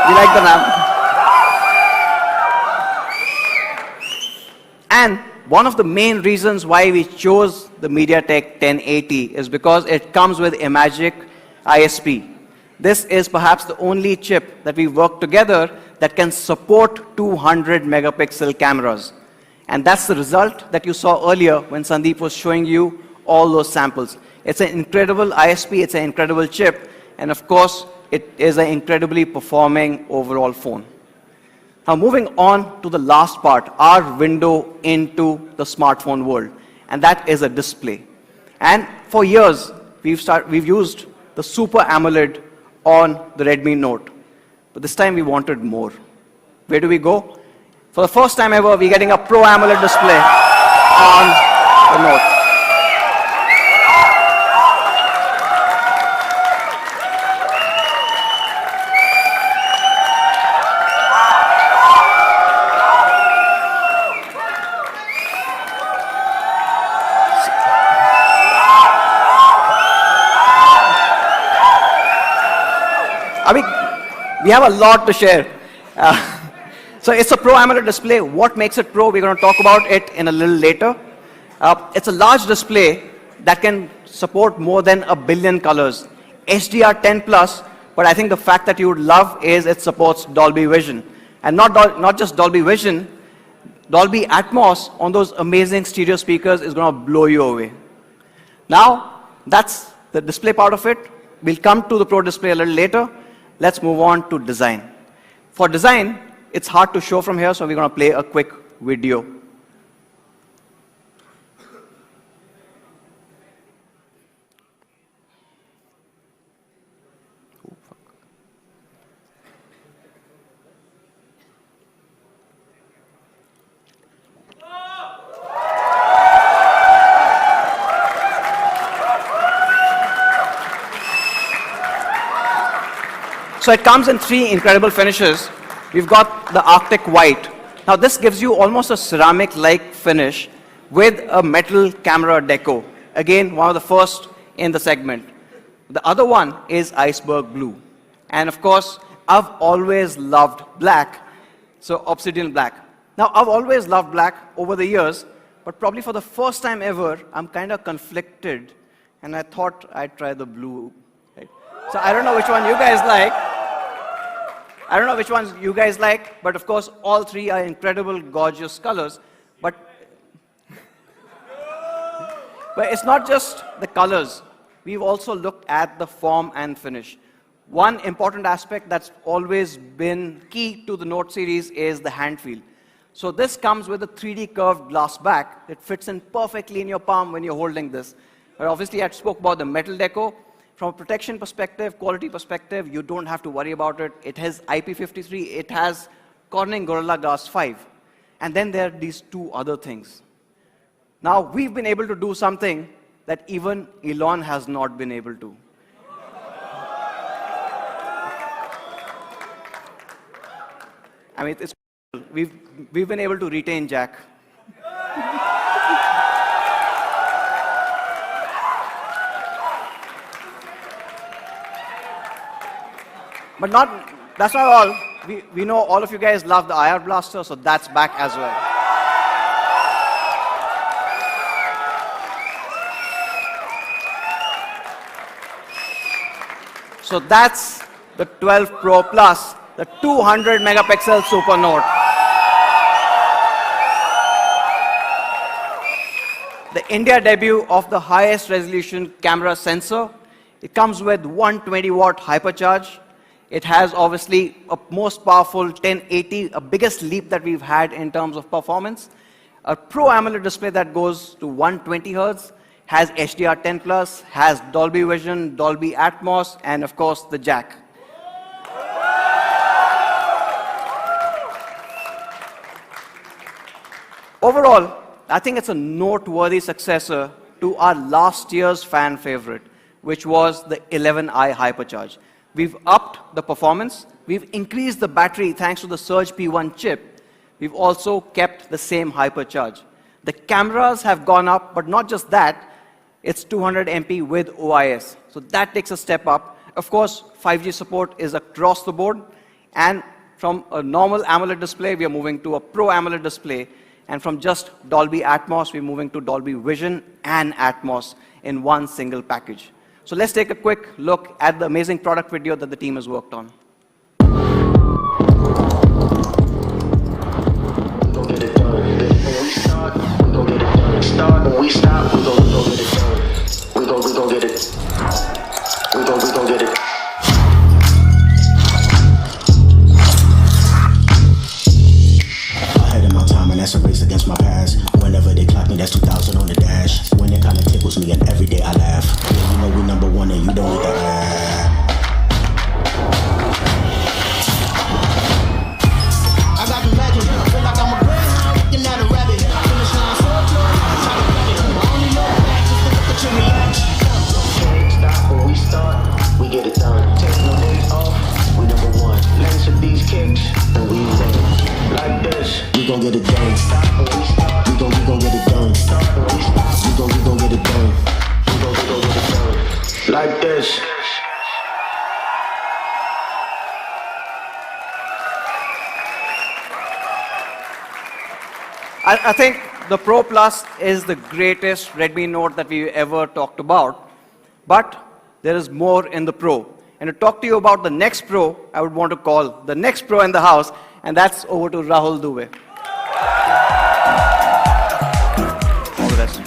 You like the RAM? And one of the main reasons why we chose the MediaTek 1080 is because it comes with Imagic ISP. This is perhaps the only chip that we worked together that can support 200 megapixel cameras. And that's the result that you saw earlier when Sandeep was showing you all those samples. It's an incredible ISP, it's an incredible chip, and of course, it is an incredibly performing overall phone. Now moving on to the last part, our window into the smartphone world, and that is a display. And for years, we've used the Super AMOLED on the Redmi Note. But this time we wanted more. Where do we go? For the first time ever, we're getting a Pro AMOLED display on the Note. I mean, we have a lot to share. So it's a Pro AMOLED display. What makes it Pro? We're going to talk about it in a little later. It's a large display that can support more than 1 billion colors. HDR10 plus, but I think the fact that you would love is it supports Dolby Vision. And not just Dolby Vision, Dolby Atmos on those amazing stereo speakers is going to blow you away. Now, that's the display part of it. We'll come to the Pro display a little later. Let's move on to design. For design, it's hard to show from here, so we're going to play a quick video. So it comes in 3 incredible finishes. We've got the Arctic White. Now this gives you almost a ceramic-like finish with a metal camera deco. Again, one of the first in the segment. The other one is Iceberg Blue. And of course, I've always loved black, so Obsidian Black. Now I've always loved black over the years, but probably for the first time ever, I'm kind of conflicted, and I thought I'd try the blue. Right? So I don't know which one you guys like. I don't know which ones you guys like, but of course, all 3 are incredible, gorgeous colors. But it's not just the colors. We've also looked at the form and finish. One important aspect that's always been key to the Note series is the hand feel. So this comes with a 3D curved glass back. It fits in perfectly in your palm when you're holding this. But obviously, I spoke about the metal deco. From a protection perspective, quality perspective, you don't have to worry about it. It has IP53, it has Corning Gorilla Glass 5. And then there are these 2 other things. Now, we've been able to do something that even Elon has not been able to. I mean, we've been able to retain Jack. But that's not all. We know all of you guys love the IR blaster, so that's back as well. So that's the 12 Pro Plus, the 200 megapixel SuperNote. The India debut of the highest resolution camera sensor. It comes with 120 watt hypercharge. It has obviously a most powerful 1080, a biggest leap that we've had in terms of performance. A Pro AMOLED display that goes to 120 Hz, has HDR10 plus, has Dolby Vision, Dolby Atmos, and of course the jack. Overall, I think it's a noteworthy successor to our last year's fan favorite, which was the 11i Hypercharge. We've upped the performance. We've increased the battery thanks to the Surge P1 chip. We've also kept the same hypercharge. The cameras have gone up, but not just that. It's 200 MP with OIS. So that takes a step up. Of course, 5G support is across the board. And from a normal AMOLED display, we are moving to a Pro AMOLED display. And from just Dolby Atmos, we're moving to Dolby Vision and Atmos in one single package. So let's take a quick look at the amazing product video that the team has worked on. When we stop, we gon' get it done. We gon' get it. We gon' get it. Ahead of my time, and that's a race against my past. Whenever they clock me, that's 2000 on the dash. When it kinda tickles me, and every day I laugh. Yeah, you know we #1 and you don't need to ask. I think the Pro Plus is the greatest Redmi Note that we ever talked about, but there is more in the Pro. And to talk to you about the next Pro, I would want to call the next Pro in the house, and that's over to Rahul Dubey. All the best.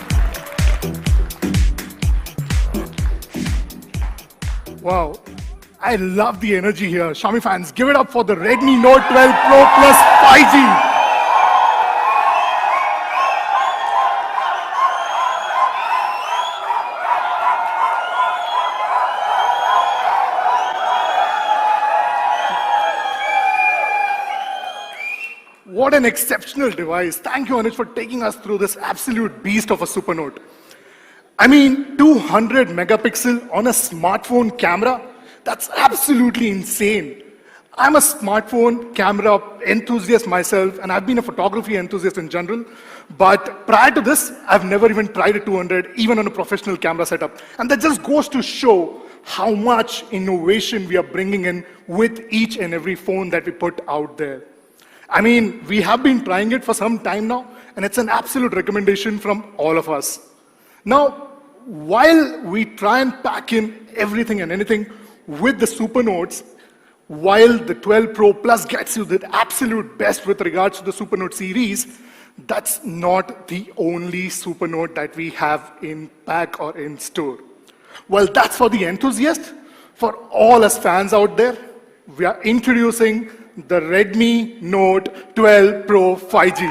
Wow, I love the energy here. Xiaomi fans, give it up for the Redmi Note 12 Pro Plus 5G. What an exceptional device. Thank you, Anish, for taking us through this absolute beast of a SuperNote. I mean, 200 megapixel on a smartphone camera? That's absolutely insane. I'm a smartphone camera enthusiast myself, and I've been a photography enthusiast in general. But prior to this, I've never even tried a 200, even on a professional camera setup. And that just goes to show how much innovation we are bringing in with each and every phone that we put out there. I mean, we have been trying it for some time now, and it's an absolute recommendation from all of us. Now, while we try and pack in everything and anything with the SuperNotes, while the 12 Pro Plus gets you the absolute best with regards to the SuperNote series, that's not the only SuperNote that we have in pack or in store. Well, that's for the enthusiast. For all us fans out there, we are introducing the Redmi Note 12 Pro 5G.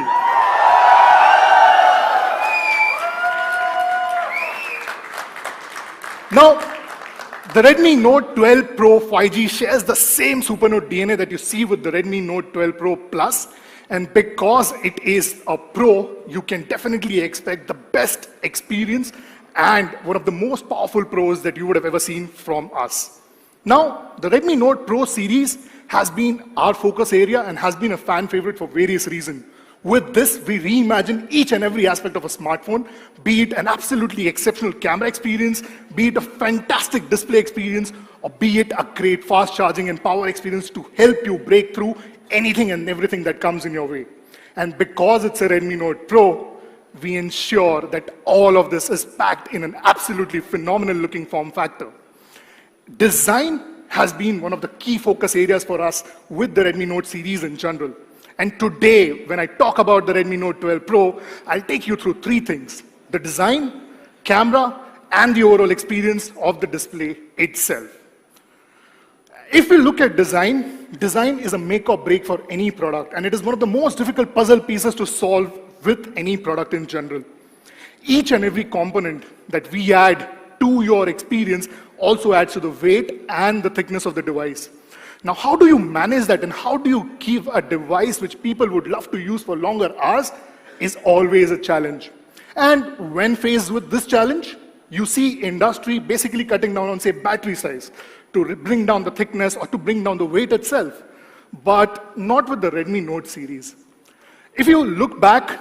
Now, the Redmi Note 12 Pro 5G shares the same SuperNote DNA that you see with the Redmi Note 12 Pro Plus, and because it is a Pro, you can definitely expect the best experience and one of the most powerful Pros that you would have ever seen from us. Now, the Redmi Note Pro series has been our focus area and has been a fan favorite for various reasons. With this, we reimagine each and every aspect of a smartphone, be it an absolutely exceptional camera experience, be it a fantastic display experience, or be it a great fast charging and power experience to help you break through anything and everything that comes in your way. And because it's a Redmi Note Pro, we ensure that all of this is packed in an absolutely phenomenal looking form factor. Design has been one of the key focus areas for us with the Redmi Note series in general. And today, when I talk about the Redmi Note 12 Pro, I'll take you through three things: the design, camera, and the overall experience of the display itself. If we look at design, design is a make or break for any product, and it is one of the most difficult puzzle pieces to solve with any product in general. Each and every component that we add to your experience also adds to the weight and the thickness of the device. Now, how do you manage that, and how do you keep a device which people would love to use for longer hours is always a challenge. And when faced with this challenge, you see industry basically cutting down on, say, battery size to bring down the thickness or to bring down the weight itself, but not with the Redmi Note series. If you look back,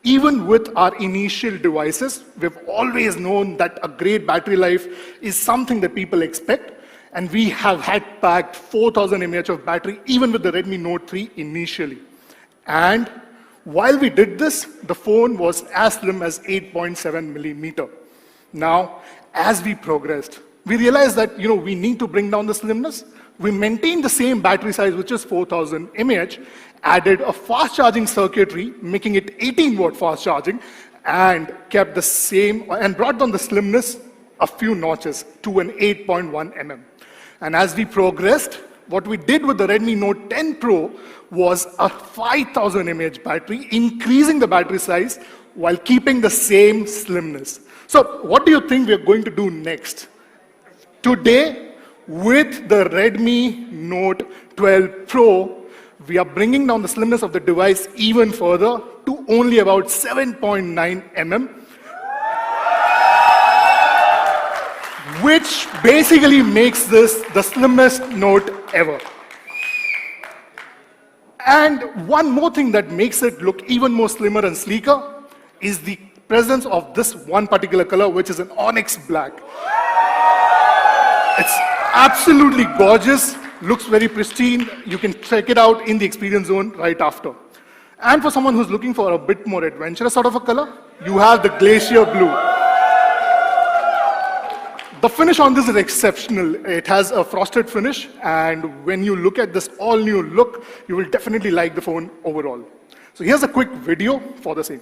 even with our initial devices, we've always known that a great battery life is something that people expect, and we have had packed 4000 mAh of battery even with the Redmi Note 3 initially. And while we did this, the phone was as slim as 8.7 millimeter. Now, as we progressed, we realized that we need to bring down the slimness. We maintained the same battery size, which is 4000 mAh, added a fast charging circuitry, making it 18-watt fast charging, and kept the same, and brought down the slimness a few notches to an 8.1 mm. And as we progressed, what we did with the Redmi Note 10 Pro was a 5000 mAh battery, increasing the battery size while keeping the same slimness. So what do you think we're going to do next? Today, with the Redmi Note 12 Pro, we are bringing down the slimness of the device even further to only about 7.9 mm, which basically makes this the slimmest Note ever. And one more thing that makes it look even more slimmer and sleeker is the presence of this one particular color, which is an onyx black. It's absolutely gorgeous, looks very pristine. You can check it out in the experience zone right after. And for someone who's looking for a bit more adventurous sort of a color, you have the glacier blue. The finish on this is exceptional. It has a frosted finish, and when you look at this all-new look, you will definitely like the phone overall. So here's a quick video for the same.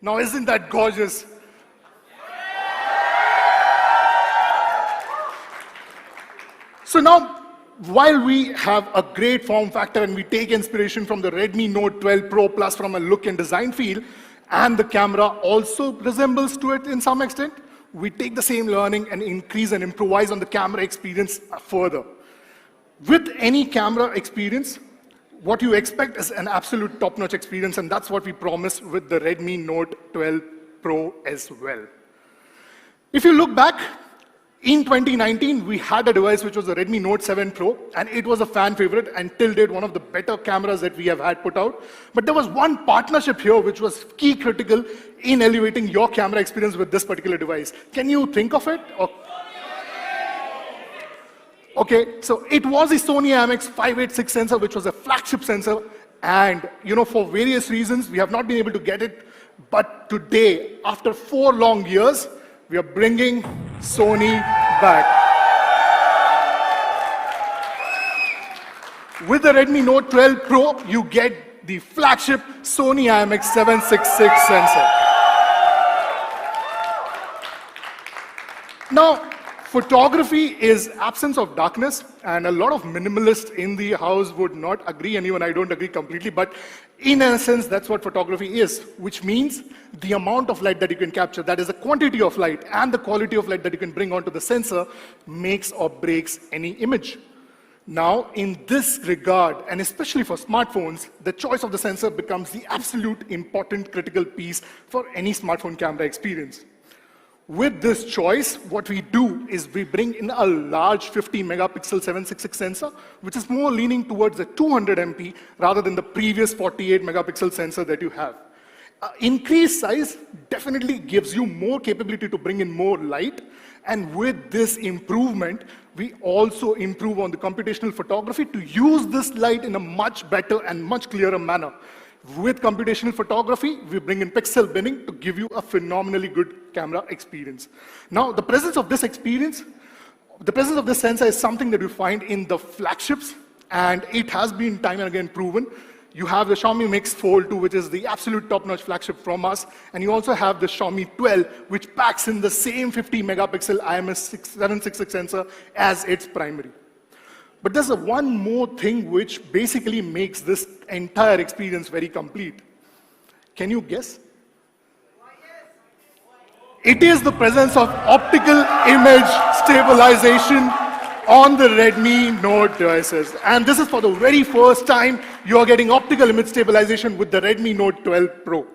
Now, isn't that gorgeous? So now, while we have a great form factor and we take inspiration from the Redmi Note 12 Pro Plus from a look and design feel, and the camera also resembles to it in some extent, we take the same learning and increase and improvise on the camera experience further. With any camera experience, what you expect is an absolute top-notch experience, and that's what we promise with the Redmi Note 12 Pro as well. If you look back, in 2019, we had a device which was the Redmi Note 7 Pro, and it was a fan favorite, and till date, one of the better cameras that we have had put out. But there was one partnership here which was key critical in elevating your camera experience with this particular device. Can you think of it? Okay, so it was the Sony IMX586 sensor, which was a flagship sensor, and for various reasons, we have not been able to get it. But today, after 4 long years, we are bringing Sony back. With the Redmi Note 12 Pro, you get the flagship Sony IMX766 sensor. Now, photography is absence of darkness, and a lot of minimalists in the house would not agree, and even I don't agree completely, but in a sense, that's what photography is, which means the amount of light that you can capture, that is the quantity of light and the quality of light that you can bring onto the sensor, makes or breaks any image. Now, in this regard, and especially for smartphones, the choice of the sensor becomes the absolute important critical piece for any smartphone camera experience. With this choice, what we do is we bring in a large 50 megapixel 766 sensor, which is more leaning towards the 200 MP rather than the previous 48 megapixel sensor that you have. Increased size definitely gives you more capability to bring in more light, and with this improvement, we also improve on the computational photography to use this light in a much better and much clearer manner. With computational photography, we bring in pixel binning to give you a phenomenally good camera experience. Now, the presence of this sensor is something that you find in the flagships, and it has been time and again proven. You have the Xiaomi Mix Fold 2, which is the absolute top-notch flagship from us, and you also have the Xiaomi 12, which packs in the same 50 megapixel IMX766 sensor as its primary. But there's one more thing which basically makes this entire experience very complete. Can you guess? It is the presence of optical image stabilization on the Redmi Note devices. And this is for the very first time you're getting optical image stabilization with the Redmi Note 12 Pro.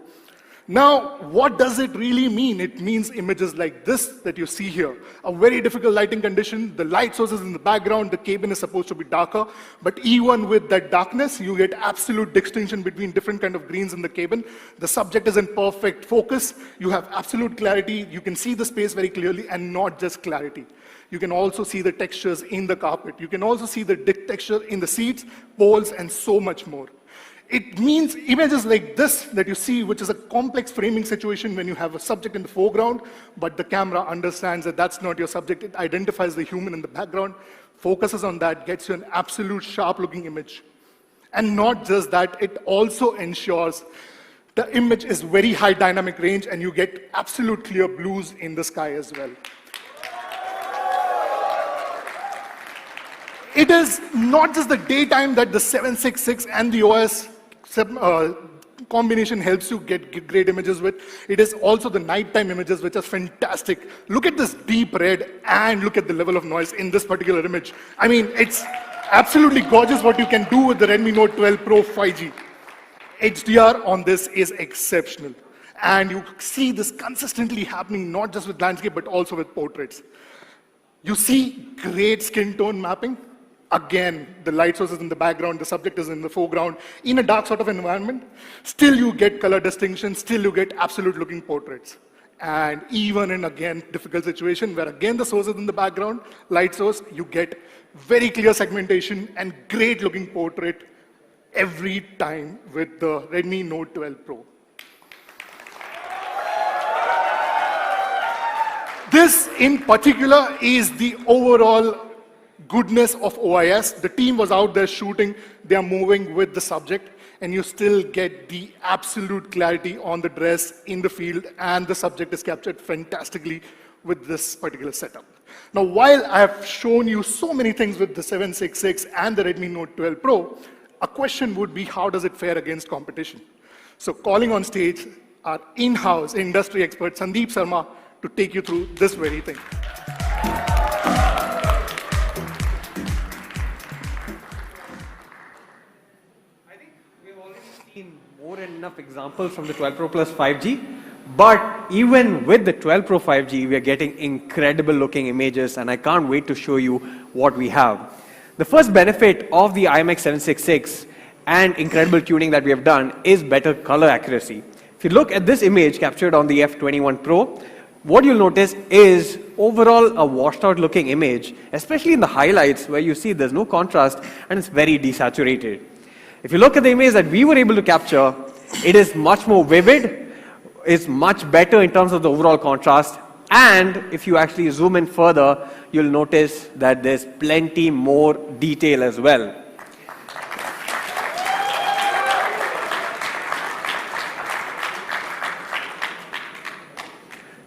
Now, what does it really mean? It means images like this that you see here. A very difficult lighting condition, the light source is in the background, the cabin is supposed to be darker, but even with that darkness, you get absolute distinction between different kind of greens in the cabin. The subject is in perfect focus, you have absolute clarity, you can see the space very clearly, and not just clarity. You can also see the textures in the carpet. You can also see the texture in the seats, poles, and so much more. It means images like this that you see, which is a complex framing situation when you have a subject in the foreground, but the camera understands that that's not your subject. It identifies the human in the background, focuses on that, gets you an absolute sharp-looking image. And not just that, it also ensures the image is very high dynamic range, and you get absolute clear blues in the sky as well. It is not just the daytime that the 766 and the OS combination helps you get great images with. It is also the nighttime images, which are fantastic. Look at this deep red and look at the level of noise in this particular image. I mean, it's absolutely gorgeous what you can do with the Redmi Note 12 Pro 5G. HDR on this is exceptional. And you see this consistently happening, not just with landscape, but also with portraits. You see great skin tone mapping. Again, the light source is in the background, the subject is in the foreground, in a dark sort of environment. Still you get color distinction, still you get absolute looking portraits. And even in, again, difficult situation where again the source is in the background, light source, you get very clear segmentation and great looking portrait every time with the Redmi Note 12 Pro. This in particular is the overall goodness of OIS. The team was out there shooting, they are moving with the subject, and you still get the absolute clarity on the dress in the field, and the subject is captured fantastically with this particular setup. Now, while I have shown you so many things with the 766 and the Redmi Note 12 Pro, a question would be, how does it fare against competition? So calling on stage our in-house industry expert, Sandeep Sharma, to take you through this very thing. More than enough examples from the 12 Pro Plus 5G, but even with the 12 Pro 5G, we are getting incredible looking images, and I can't wait to show you what we have. The first benefit of the IMX 766 and incredible tuning that we have done is better color accuracy. If you look at this image captured on the F21 Pro, what you'll notice is overall a washed out looking image, especially in the highlights where you see there's no contrast and it's very desaturated. If you look at the image that we were able to capture, it is much more vivid, it's much better in terms of the overall contrast, and if you actually zoom in further, you'll notice that there's plenty more detail as well.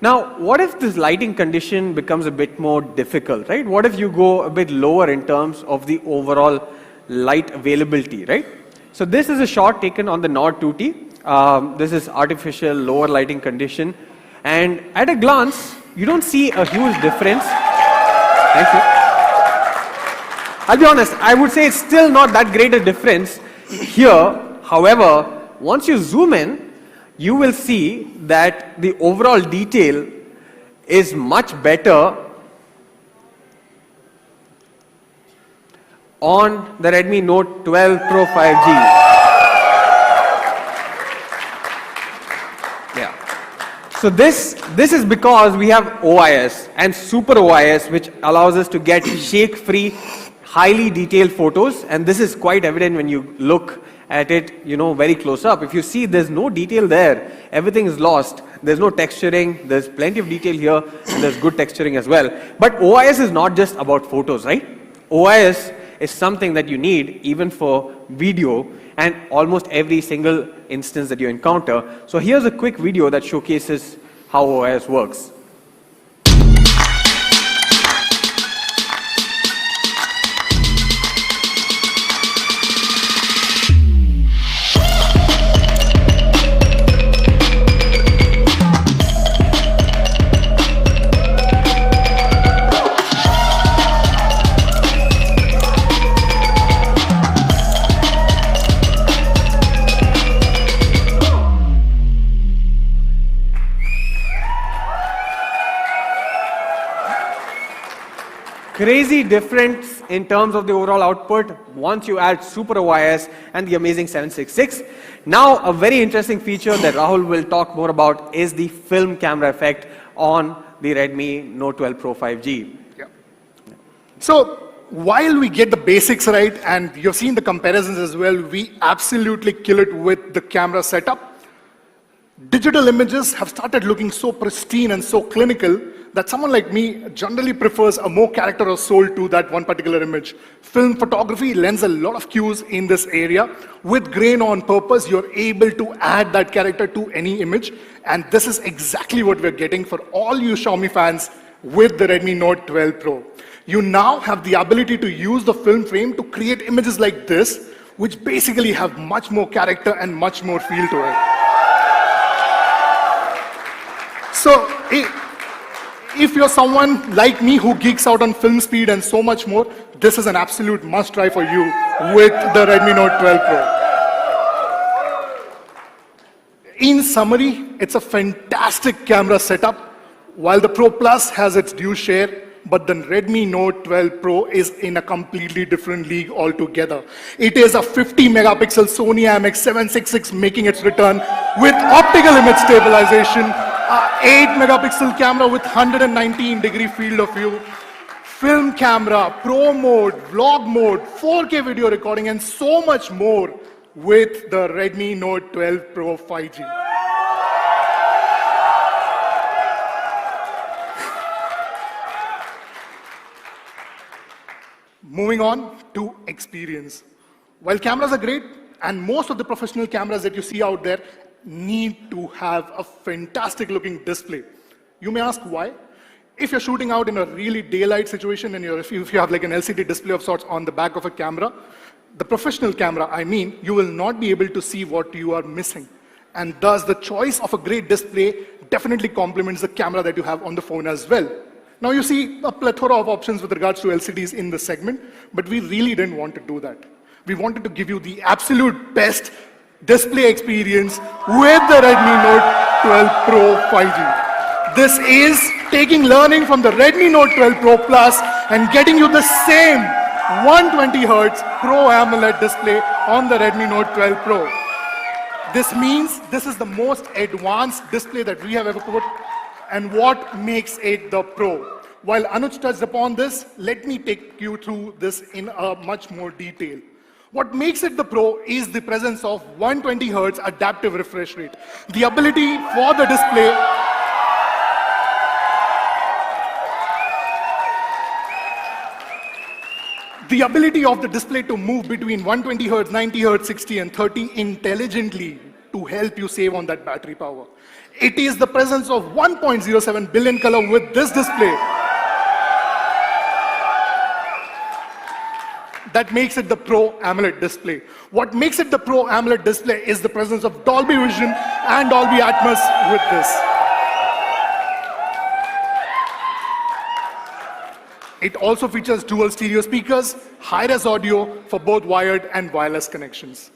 Now, what if this lighting condition becomes a bit more difficult, right? What if you go a bit lower in terms of the overall light availability, right? So this is a shot taken on the Nord 2T. This is artificial lower lighting condition. And at a glance, you don't see a huge difference. Thank you. I'll be honest, I would say it's still not that great a difference here. However, once you zoom in, you will see that the overall detail is much better on the Redmi Note 12 Pro 5G. Yeah. So this is because we have OIS and Super OIS, which allows us to get shake-free, highly detailed photos, and this is quite evident when you look at it, very close up. If you see, there's no detail there. Everything is lost. There's no texturing. There's plenty of detail here, and there's good texturing as well. But OIS is not just about photos, right? OIS is something that you need even for video and almost every single instance that you encounter. So here's a quick video that showcases how OIS works. Crazy difference in terms of the overall output once you add Super OIS and the amazing 766. Now, a very interesting feature that Rahul will talk more about is the film camera effect on the Redmi Note 12 Pro 5G. Yeah. So, while we get the basics right, and you've seen the comparisons as well, we absolutely kill it with the camera setup. Digital images have started looking so pristine and so clinical that someone like me generally prefers a more character or soul to that one particular image. Film photography lends a lot of cues in this area. With grain on purpose, you're able to add that character to any image, and this is exactly what we're getting for all you Xiaomi fans with the Redmi Note 12 Pro. You now have the ability to use the film frame to create images like this, which basically have much more character and much more feel to it. So, if you're someone like me who geeks out on film speed and so much more, this is an absolute must-try for you with the Redmi Note 12 Pro. In summary, it's a fantastic camera setup. While the Pro Plus has its due share, but the Redmi Note 12 Pro is in a completely different league altogether. It is a 50 megapixel Sony IMX766 making its return with optical image stabilization, a 8 megapixel camera with 119-degree field of view, film camera, pro mode, vlog mode, 4K video recording, and so much more with the Redmi Note 12 Pro 5G. Moving on to experience. While cameras are great, and most of the professional cameras that you see out there need to have a fantastic looking display. You may ask why? If you're shooting out in a really daylight situation and if you have like an LCD display of sorts on the back of a camera, the professional camera, I mean, you will not be able to see what you are missing. And thus the choice of a great display definitely complements the camera that you have on the phone as well. Now you see a plethora of options with regards to LCDs in this segment, but we really didn't want to do that. We wanted to give you the absolute best display experience with the Redmi Note 12 Pro 5G. This is taking learning from the Redmi Note 12 Pro Plus and getting you the same 120 Hz Pro AMOLED display on the Redmi Note 12 Pro. This means this is the most advanced display that we have ever put, and what makes it the Pro. While Anuj touched upon this, let me take you through this in a much more detail. What makes it the Pro is the presence of 120 Hz adaptive refresh rate. The ability for the display of the display to move between 120 Hz, 90 Hz, 60 and 30 intelligently to help you save on that battery power. It is the presence of 1.07 billion color with this display that makes it the Pro AMOLED display. What makes it the Pro AMOLED display is the presence of Dolby Vision and Dolby Atmos with this. It also features dual stereo speakers, high-res audio for both wired and wireless connections.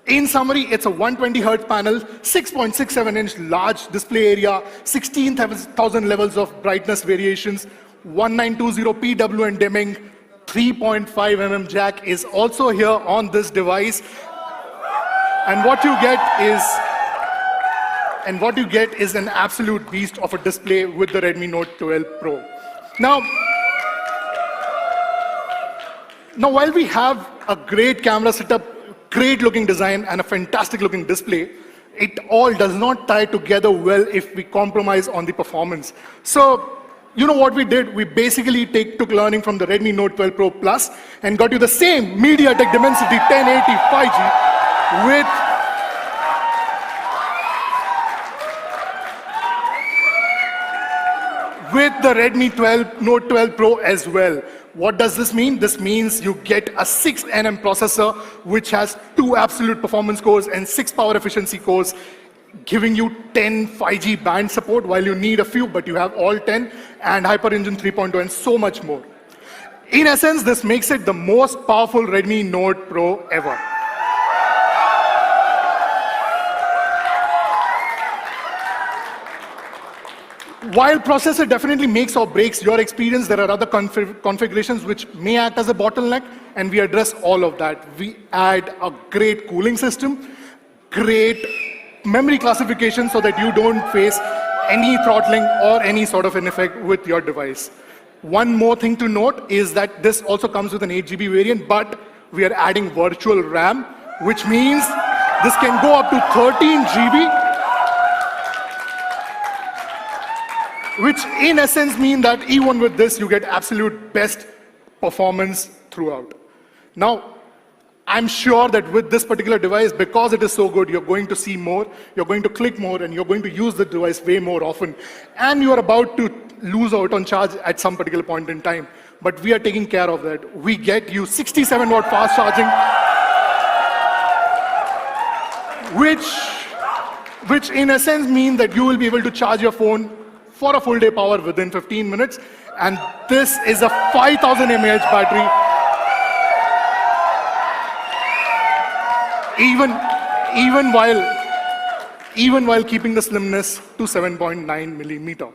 In summary, it's a 120 Hz panel, 6.67-inch large display area, 16,000 levels of brightness variations, 1920 PWM dimming, 3.5 mm jack is also here on this device. And what you get is an absolute beast of a display with the Redmi Note 12 Pro. Now, while we have a great camera setup, great looking design, and a fantastic looking display, it all does not tie together well if we compromise on the performance. So, you know what we did? We basically took learning from the Redmi Note 12 Pro Plus and got you the same MediaTek Dimensity 1080 5G with the Redmi Note 12 Pro as well. What does this mean? This means you get a 6nm processor which has 2 absolute performance cores and 6 power efficiency cores, giving you 10 5G band support while you need a few, but you have all 10, and Hyper Engine 3.2 and so much more. In essence, this makes it the most powerful Redmi Note Pro ever. While processor definitely makes or breaks your experience, there are other configurations which may act as a bottleneck, and we address all of that. We add a great cooling system, great memory classification so that you don't face any throttling or any sort of an effect with your device. One more thing to note is that this also comes with an 8GB variant, but we are adding virtual RAM, which means this can go up to 13GB, which in essence mean that even with this, you get absolute best performance throughout. Now, I'm sure that with this particular device, because it is so good, you're going to see more, you're going to click more, and you're going to use the device way more often. And you're about to lose out on charge at some particular point in time. But we are taking care of that. We get you 67-watt fast charging, which in essence means that you will be able to charge your phone for a full day power within 15 minutes. And this is a 5000 mAh battery. Even while keeping the slimness to 7.9 millimeter.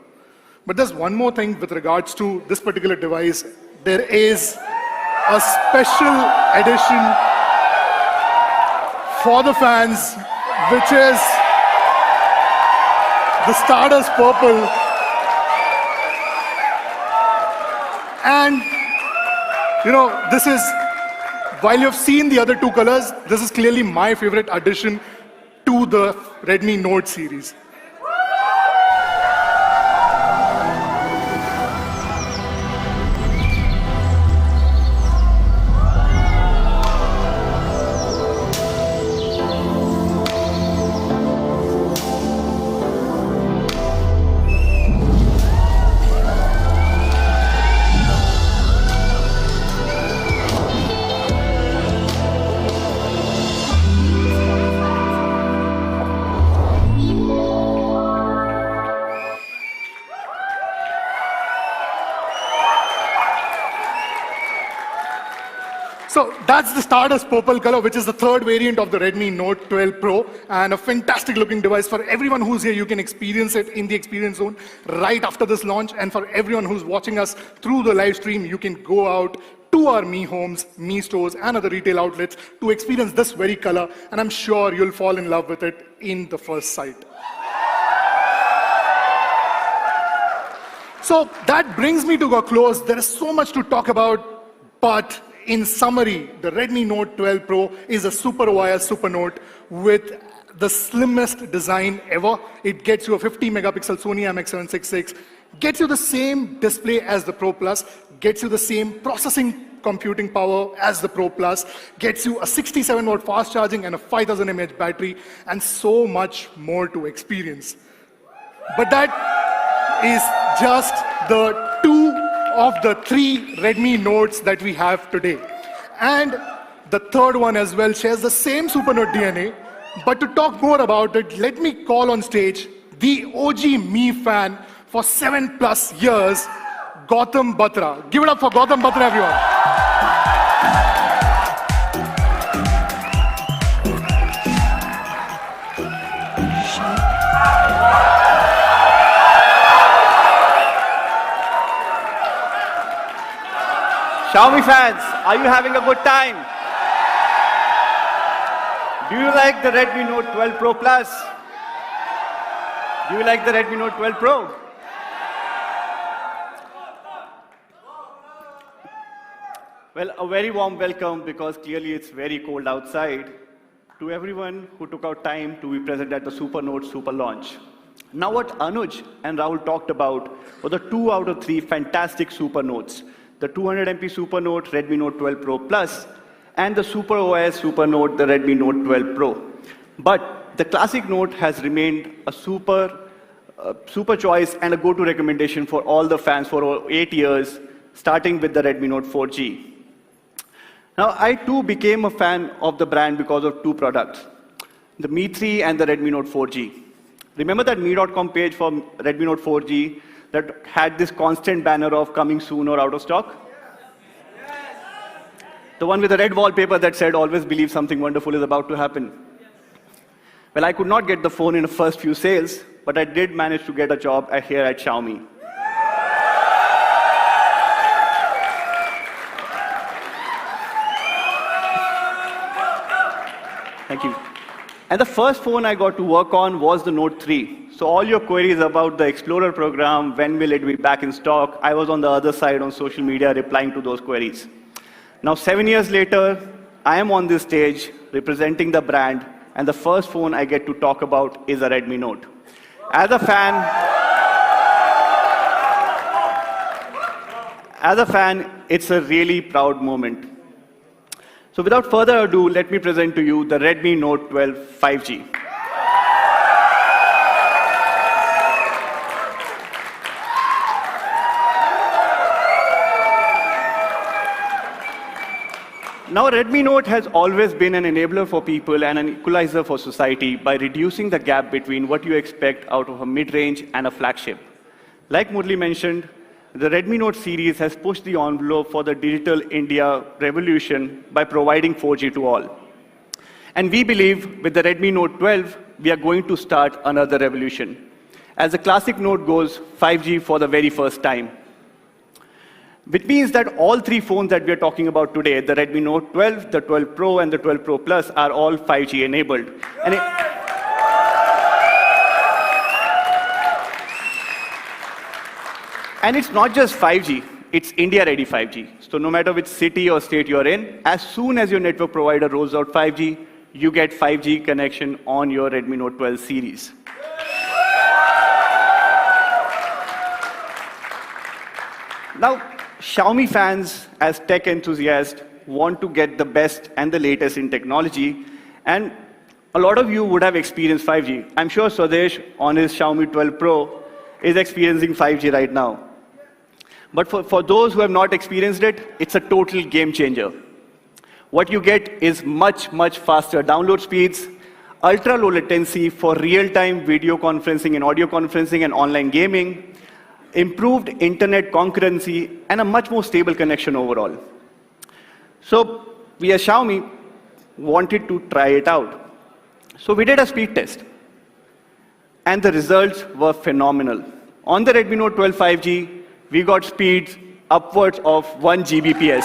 But there's one more thing with regards to this particular device. There is a special edition for the fans, which is the Stardust Purple. And, you know, this is, while you've seen the other two colors, this is clearly my favorite addition to the Redmi Note series. So that's the Stardust Purple color, which is the third variant of the Redmi Note 12 Pro, and a fantastic looking device. For everyone who's here, you can experience it in the experience zone right after this launch. And for everyone who's watching us through the live stream, you can go out to our Mi Homes, Mi Stores, and other retail outlets to experience this very color. And I'm sure you'll fall in love with it in the first sight. So that brings me to a close. There is so much to talk about, but in summary, the Redmi Note 12 Pro is a super wire SuperNote with the slimmest design ever. It gets you a 50 megapixel Sony IMX766, gets you the same display as the Pro Plus, gets you the same processing computing power as the Pro Plus, gets you a 67 watt fast charging and a 5000 mAh battery, and so much more to experience. But that is just the two of the three Redmi Notes that we have today. And the third one as well shares the same SuperNote DNA. But to talk more about it, let me call on stage the OG Mi fan for 7+ years, Gautam Batra. Give it up for Gautam Batra, everyone. Xiaomi fans, are you having a good time? Do you like the Redmi Note 12 Pro Plus? Do you like the Redmi Note 12 Pro? Well, a very warm welcome, because clearly it's very cold outside, to everyone who took out time to be present at the SuperNote Super launch. Now, what Anuj and Rahul talked about were the 2 out of 3 fantastic SuperNotes. The 200 MP SuperNote Redmi Note 12 Pro Plus, and the Super OS SuperNote, the Redmi Note 12 Pro. But the classic Note has remained a super choice and a go-to recommendation for all the fans for 8 years, starting with the Redmi Note 4G. Now, I too became a fan of the brand because of 2 products, the Mi 3 and the Redmi Note 4G. Remember that Mi.com page for Redmi Note 4G that had this constant banner of coming soon or out of stock? The one with the red wallpaper that said, always believe something wonderful is about to happen. Well, I could not get the phone in the first few sales, but I did manage to get a job here at Xiaomi. Thank you. And the first phone I got to work on was the Note 3. So all your queries about the Explorer program, when will it be back in stock, I was on the other side on social media replying to those queries. Now, 7 years later, I am on this stage representing the brand, and the first phone I get to talk about is a Redmi Note. As a fan, it's a really proud moment. So without further ado, let me present to you the Redmi Note 12 5G. Now, Redmi Note has always been an enabler for people and an equalizer for society by reducing the gap between what you expect out of a mid-range and a flagship. Like Murli mentioned, the Redmi Note series has pushed the envelope for the digital India revolution by providing 4G to all. And we believe with the Redmi Note 12, we are going to start another revolution. as the classic Note goes 5G for the very first time. Which means that all three phones that we are talking about today, the Redmi Note 12, the 12 Pro, and the 12 Pro Plus, are all 5G enabled. And it's not just 5G, it's India-ready 5G. So no matter which city or state you're in, as soon as your network provider rolls out 5G, you get 5G connection on your Redmi Note 12 series. Now, Xiaomi fans, as tech enthusiasts, want to get the best and the latest in technology, and a lot of you would have experienced 5G. I'm sure Swadesh, on his Xiaomi 12 Pro, is experiencing 5G right now. But for those who have not experienced it, it's a total game changer. What you get is much, much faster download speeds, ultra-low latency for real-time video conferencing and audio conferencing and online gaming, improved internet concurrency, and a much more stable connection overall. So we as Xiaomi wanted to try it out. So we did a speed test, and the results were phenomenal. On the Redmi Note 12 5G, we got speeds upwards of 1 Gbps.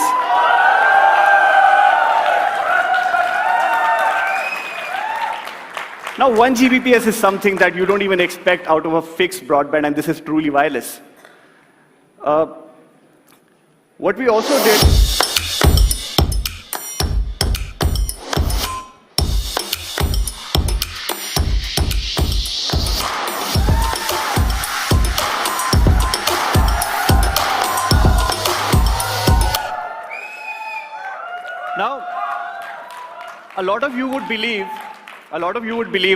Now, 1 Gbps is something that you don't even expect out of a fixed broadband, and this is truly wireless. What we also did, now, a lot of you would believe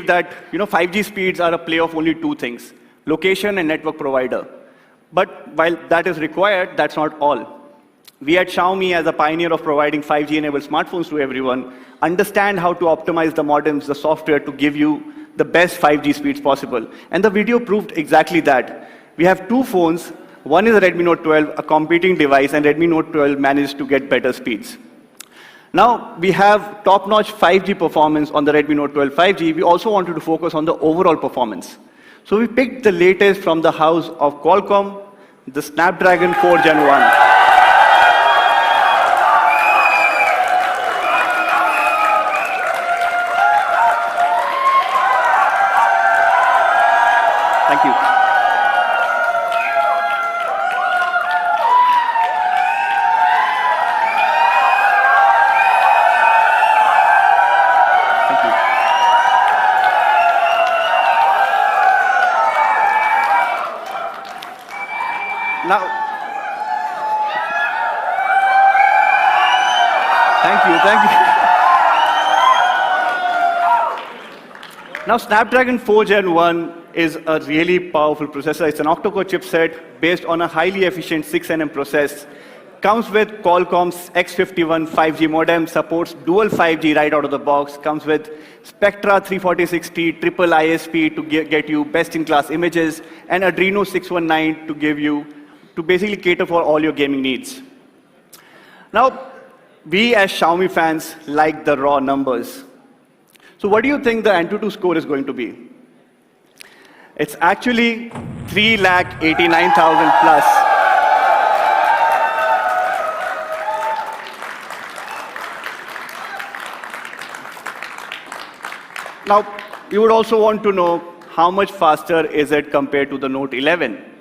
that 5G speeds are a play of only two things, location and network provider. But while that is required, that's not all. We at Xiaomi, as a pioneer of providing 5G-enabled smartphones to everyone, understand how to optimize the modems, the software, to give you the best 5G speeds possible. And the video proved exactly that. We have two phones. One is a Redmi Note 12, a competing device, and Redmi Note 12 managed to get better speeds. Now, we have top-notch 5G performance on the Redmi Note 12 5G. We also wanted to focus on the overall performance. So we picked the latest from the house of Qualcomm, the Snapdragon 4 Gen 1. Thank you. Now, thank you. Now, Snapdragon 4 Gen 1 is a really powerful processor. It's an octa-core chipset based on a highly efficient 6nm process. Comes with Qualcomm's X51 5G modem, supports dual 5G right out of the box, comes with Spectra 34060 triple ISP to get you best-in-class images, and Adreno 619 to basically cater for all your gaming needs. Now, we as Xiaomi fans like the raw numbers. So what do you think the Antutu score is going to be? It's actually 3,89,000 plus. Now, you would also want to know how much faster is it compared to the Note 11.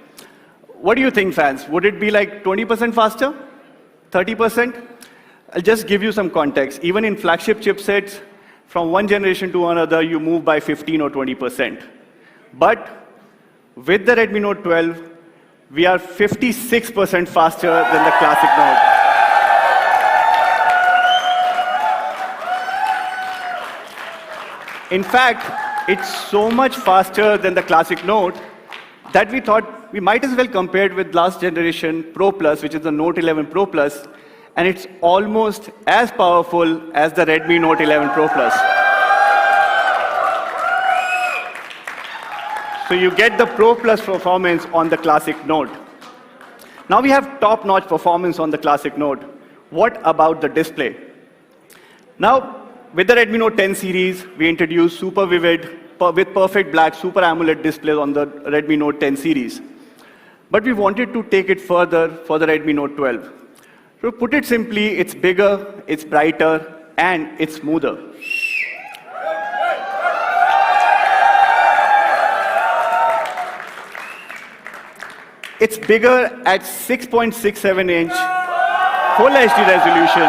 What do you think, fans? Would it be like 20% faster? 30%? I'll just give you some context. Even in flagship chipsets, from one generation to another, you move by 15 or 20%. But with the Redmi Note 12, we are 56% faster than the classic Note. In fact, it's so much faster than the classic Note that we thought we might as well compare it with last generation Pro Plus, which is the Note 11 Pro Plus, and it's almost as powerful as the Redmi Note 11 Pro Plus. So you get the Pro Plus performance on the classic Note. Now we have top-notch performance on the classic Note. What about the display? Now, with the Redmi Note 10 series, we introduced super vivid, with perfect black Super AMOLED displays on the Redmi Note 10 series. But we wanted to take it further for the Redmi Note 12. To put it simply, it's bigger, it's brighter, and it's smoother. It's bigger at 6.67-inch Full HD resolution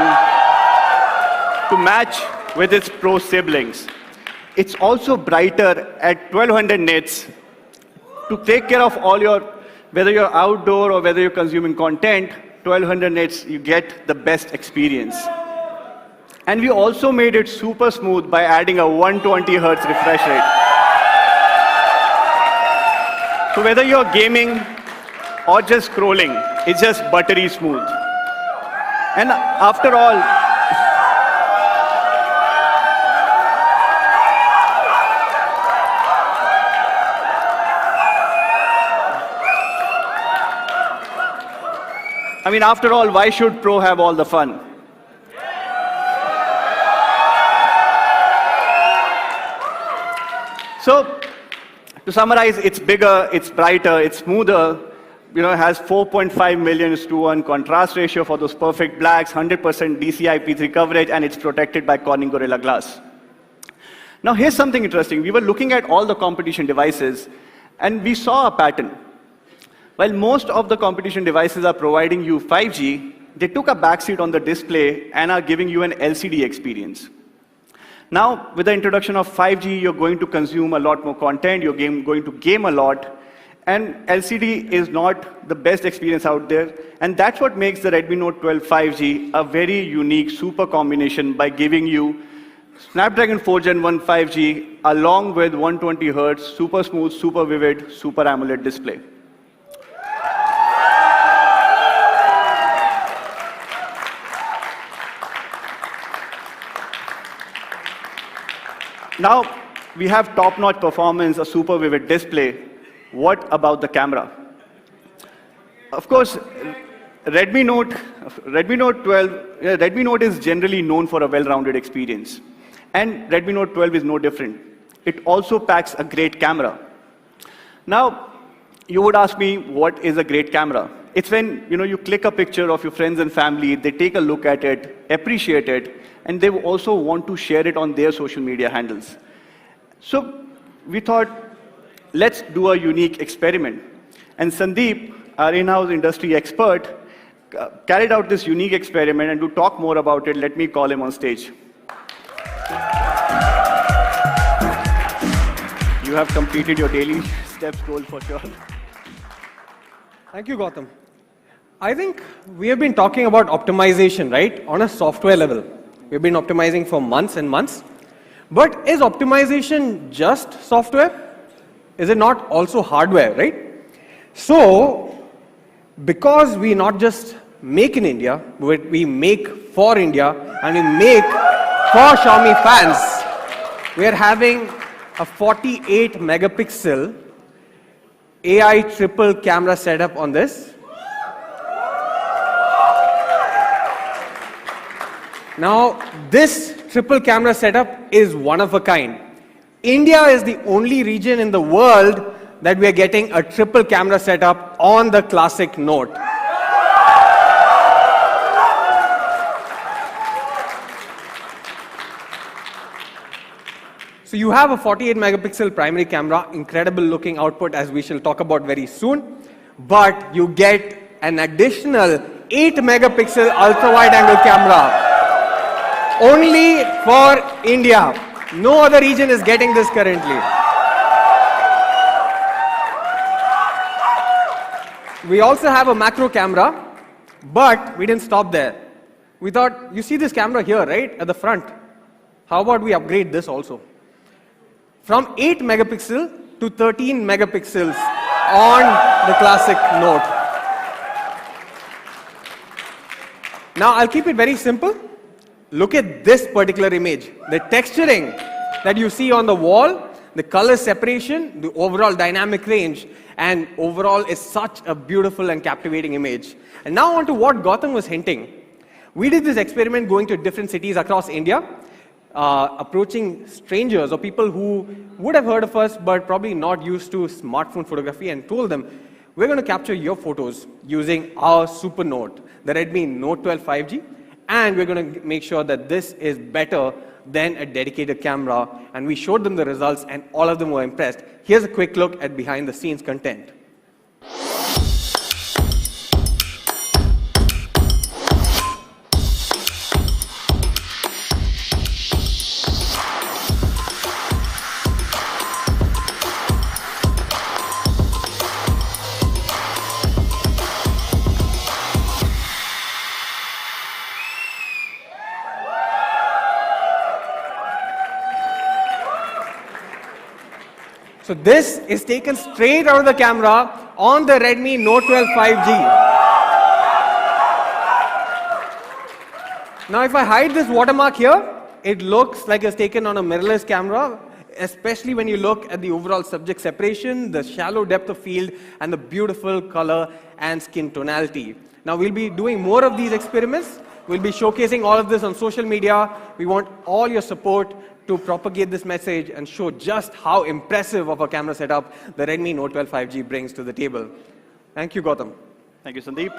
to match with its Pro siblings. It's also brighter at 1200 nits to take care of all your, whether you're outdoor or whether you're consuming content, 1200 nits, you get the best experience. And we also made it super smooth by adding a 120 Hertz refresh rate. So whether you're gaming or just scrolling, it's just buttery smooth. And after all, why should Pro have all the fun? So, to summarize, it's bigger, it's brighter, it's smoother, it has 4.5 million:1 contrast ratio for those perfect blacks, 100% DCI-P3 coverage, and it's protected by Corning Gorilla Glass. Now, here's something interesting. We were looking at all the competition devices, and we saw a pattern. While most of the competition devices are providing you 5G, they took a backseat on the display and are giving you an LCD experience. Now, with the introduction of 5G, you're going to consume a lot more content, you're going to game a lot, and LCD is not the best experience out there, and that's what makes the Redmi Note 12 5G a very unique super combination by giving you Snapdragon 4 Gen 1 5G along with 120 Hertz, super smooth, super vivid, Super AMOLED display. Now, we have top-notch performance, a super vivid display. What about the camera? Of course, Redmi Note is generally known for a well-rounded experience. And Redmi Note 12 is no different. It also packs a great camera. Now, you would ask me, what is a great camera? It's when you click a picture of your friends and family, they take a look at it, appreciate it, and they also want to share it on their social media handles. So we thought, let's do a unique experiment. And Sandeep, our in-house industry expert, carried out this unique experiment, and to talk more about it, let me call him on stage. You have completed your daily steps goal for sure. Thank you, Gautam. I think we have been talking about optimization, right, on a software level. We've been optimizing for months and months. But is optimization just software? Is it not also hardware, right? So, because we not just make in India, but we make for India, and we make for Xiaomi fans, we are having a 48 megapixel AI triple camera setup on this. Now, this triple camera setup is one of a kind. India is the only region in the world that we are getting a triple camera setup on the classic Note. So you have a 48 megapixel primary camera, incredible looking output as we shall talk about very soon, but you get an additional 8 megapixel ultra wide angle camera. Only for India. No other region is getting this currently. We also have a macro camera, but we didn't stop there. We thought, you see this camera here, right, at the front. How about we upgrade this also? From 8 megapixel to 13 megapixels on the classic Note. Now, I'll keep it very simple. Look at this particular image. The texturing that you see on the wall, the color separation, the overall dynamic range, and overall is such a beautiful and captivating image. And now on to what Gautam was hinting. We did this experiment going to different cities across India. approaching strangers or people who would have heard of us but probably not used to smartphone photography and told them, we're going to capture your photos using our SuperNote, the Redmi Note 12 5G, and we're going to make sure that this is better than a dedicated camera. And we showed them the results and all of them were impressed. Here's a quick look at behind the scenes content. So this is taken straight out of the camera on the Redmi Note 12 5G. Now if I hide this watermark here, it looks like it's taken on a mirrorless camera, especially when you look at the overall subject separation, the shallow depth of field, and the beautiful color and skin tonality. Now we'll be doing more of these experiments. We'll be showcasing all of this on social media. We want all your support to propagate this message and show just how impressive of a camera setup the Redmi Note 12 5G brings to the table. Thank you, Gautam. Thank you, Sandeep.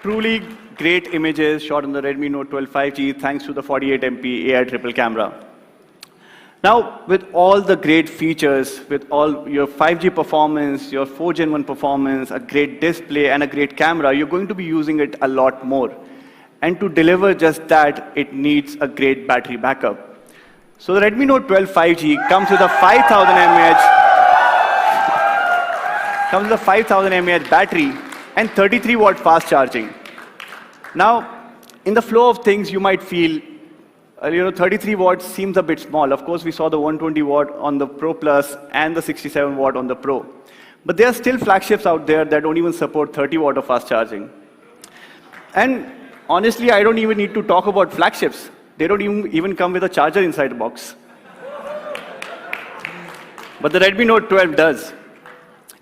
Truly great images shot on the Redmi Note 12 5G thanks to the 48 MP AI triple camera. Now, with all the great features, with all your 5G performance, your 4 Gen 1 performance, a great display, and a great camera, you're going to be using it a lot more. And to deliver just that, it needs a great battery backup. So the Redmi Note 12 5G comes with a 5,000 mAh battery and 33-watt fast charging. Now, in the flow of things, you might feel, 33 watts seems a bit small. Of course, we saw the 120 watt on the Pro Plus and the 67 watt on the Pro. But there are still flagships out there that don't even support 30 watt of fast charging. And honestly, I don't even need to talk about flagships. They don't even come with a charger inside the box. But the Redmi Note 12 does.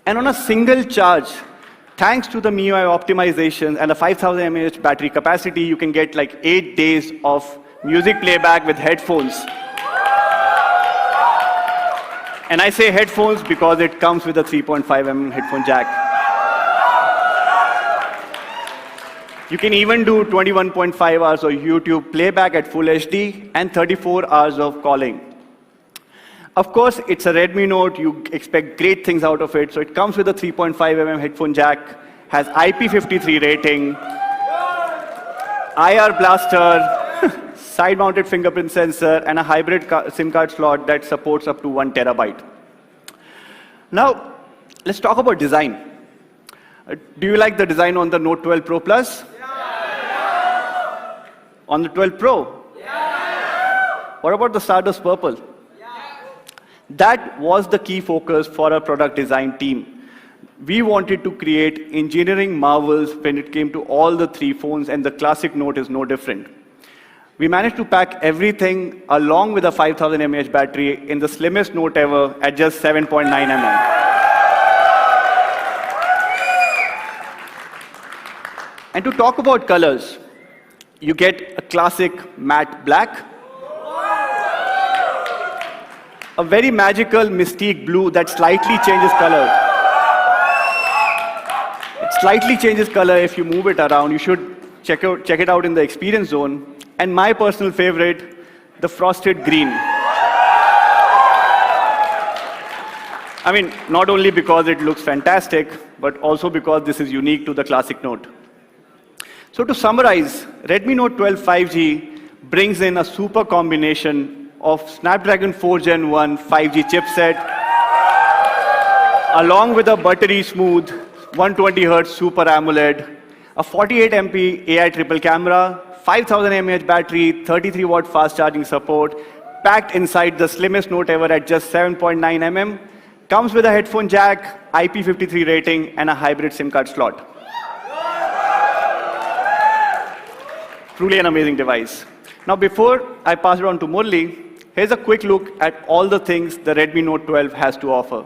And on a single charge, thanks to the MIUI optimization and the 5,000 mAh battery capacity, you can get like 8 days of music playback with headphones. And I say headphones because it comes with a 3.5mm headphone jack. You can even do 21.5 hours of YouTube playback at full HD and 34 hours of calling. Of course, it's a Redmi Note. You expect great things out of it. So it comes with a 3.5mm headphone jack, has IP53 rating, IR blaster, side-mounted fingerprint sensor, and a hybrid SIM card slot that supports up to 1 terabyte. Now, let's talk about design. Do you like the design on the Note 12 Pro Plus? Yeah. On the 12 Pro? Yeah. What about the Stardust Purple? Yeah. That was the key focus for our product design team. We wanted to create engineering marvels when it came to all the 3 phones, and the classic Note is no different. We managed to pack everything along with a 5,000 mAh battery in the slimmest Note ever at just 7.9 mm. And to talk about colors, you get a classic matte black, a very magical mystique blue that slightly changes color. It slightly changes color if you move it around. You should check it out in the experience zone. And my personal favorite, the frosted green. I mean, not only because it looks fantastic, but also because this is unique to the classic Note. So to summarize, Redmi Note 12 5G brings in a super combination of Snapdragon 4 Gen 1 5G chipset, along with a buttery smooth 120Hz Super AMOLED, a 48 MP AI triple camera, 5,000 mAh battery, 33 watt fast charging support, packed inside the slimmest Note ever at just 7.9 mm, comes with a headphone jack, IP53 rating, and a hybrid SIM card slot. Truly an amazing device. Now, before I pass it on to Murli, here's a quick look at all the things the Redmi Note 12 has to offer.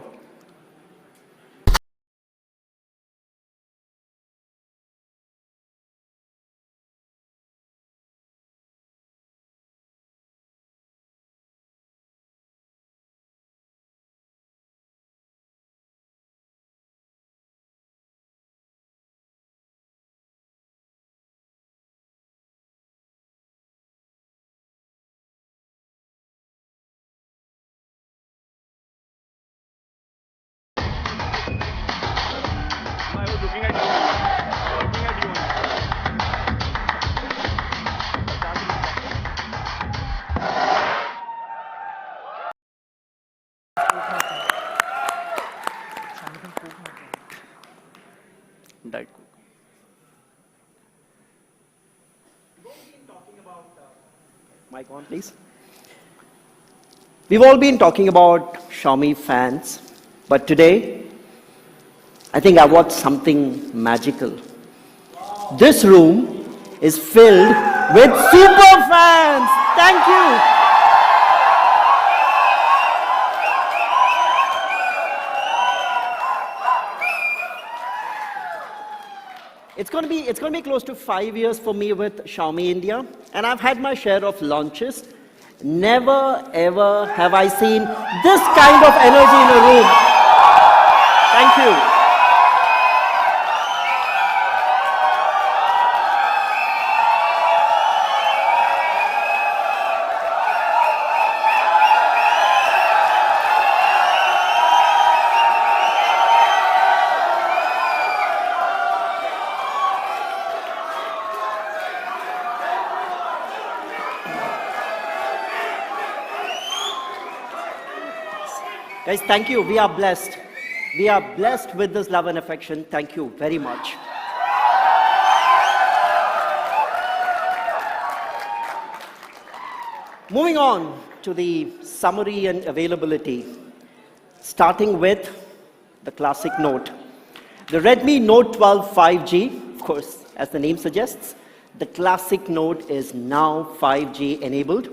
Diet Coke. Mic on, please. We've all been talking about Xiaomi fans, but today, I think I watched something magical. This room is filled with super fans. Thank you. It's going to be close to 5 years for me with Xiaomi India, and I've had my share of launches. Never ever have I seen this kind of energy in a room. Thank you. Guys, thank you. We are blessed. We are blessed with this love and affection. Thank you very much. Moving on to the summary and availability, starting with the classic Note. The Redmi Note 12 5G, of course, as the name suggests, the classic Note is now 5G enabled,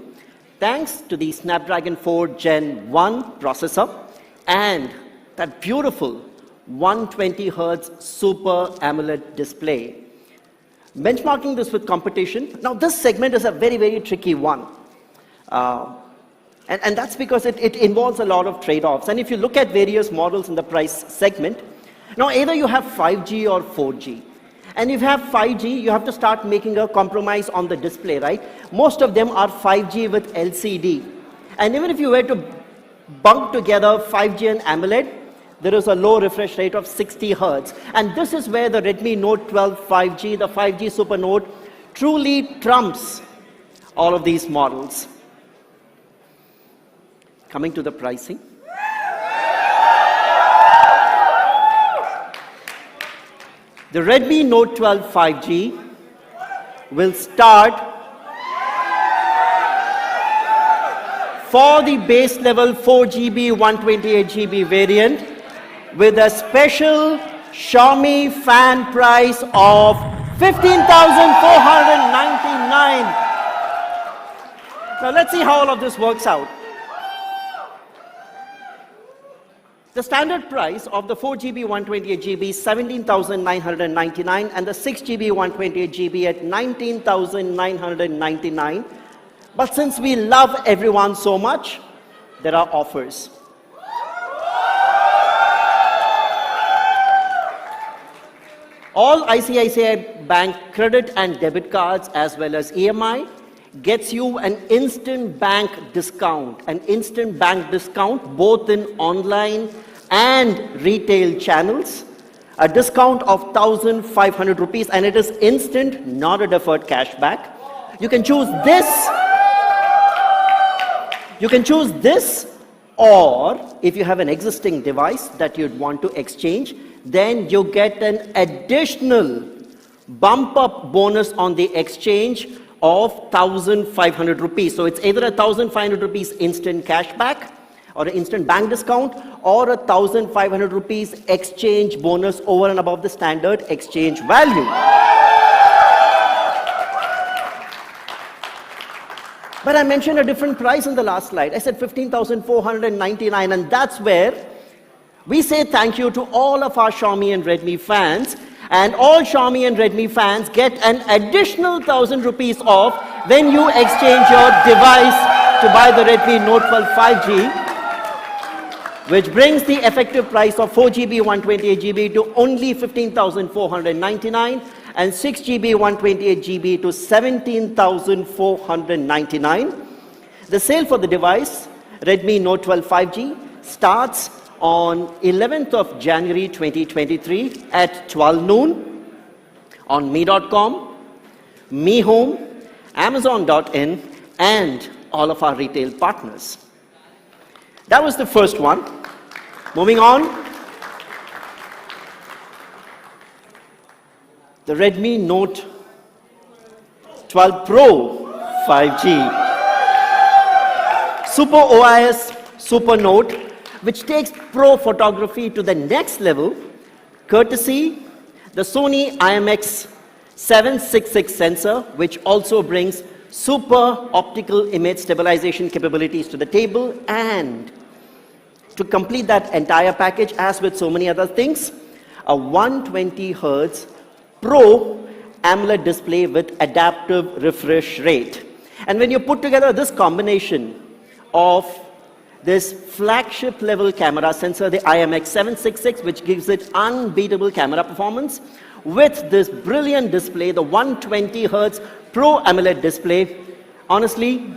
thanks to the Snapdragon 4 Gen 1 processor and that beautiful 120 Hz Super AMOLED display. Benchmarking this with competition, now this segment is a very, very tricky one. And that's because it involves a lot of trade-offs. And if you look at various models in the price segment, now either you have 5G or 4G. And if you have 5G, you have to start making a compromise on the display, right? Most of them are 5G with LCD. And even if you were to bunk together 5G and AMOLED, there is a low refresh rate of 60 Hz. And this is where the Redmi Note 12 5G, the 5G SuperNote, truly trumps all of these models. Coming to the pricing. The Redmi Note 12 5G will start for the base level 4GB 128GB variant with a special Xiaomi fan price of 15,499. Now let's see how all of this works out. The standard price of the 4GB 128GB is 17,999 and the 6GB 128GB at 19,999. But since we love everyone so much, there are offers. All ICICI Bank credit and debit cards as well as EMI gets you an instant bank discount. An instant bank discount both in online and retail channels. A discount of 1,500 rupees, and it is instant, not a deferred cashback. You can choose this. You can choose this, or if you have an existing device that you'd want to exchange, then you get an additional bump up bonus on the exchange of 1,500 rupees. So it's either 1,500 rupees instant cashback or an instant bank discount or 1,500 rupees exchange bonus over and above the standard exchange value. But I mentioned a different price in the last slide. I said 15,499, and that's where we say thank you to all of our Xiaomi and Redmi fans, and all Xiaomi and Redmi fans get an additional 1,000 rupees off when you exchange your device to buy the Redmi Note 12 5G, which brings the effective price of 4GB 128GB to only 15,499 and 6GB 128GB to 17,499. The sale for the device, Redmi Note 12 5G, starts on 11th of January 2023 at 12 noon on me.com, Me Home, Amazon.in, and all of our retail partners. That was the first one. Moving on. the Redmi Note 12 Pro 5G. Super OIS SuperNote, which takes pro photography to the next level, courtesy the Sony IMX766 sensor, which also brings super optical image stabilization capabilities to the table, and to complete that entire package, as with so many other things, a 120 Hz Pro AMOLED display with adaptive refresh rate. And when you put together this combination of this flagship level camera sensor, the IMX766, which gives it unbeatable camera performance, with this brilliant display, the 120 Hz Pro AMOLED display, honestly,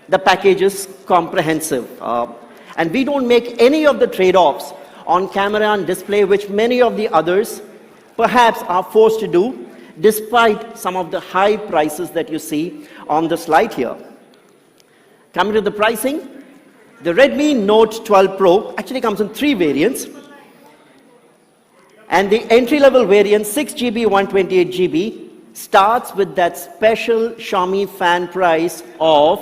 the package is comprehensive. And we don't make any of the trade-offs on camera and display, which many of the others perhaps are forced to do, despite some of the high prices that you see on the slide here. Coming to the pricing, the Redmi Note 12 Pro actually comes in 3 variants. And the entry-level variant, 6GB, 128GB, starts with that special Xiaomi fan price of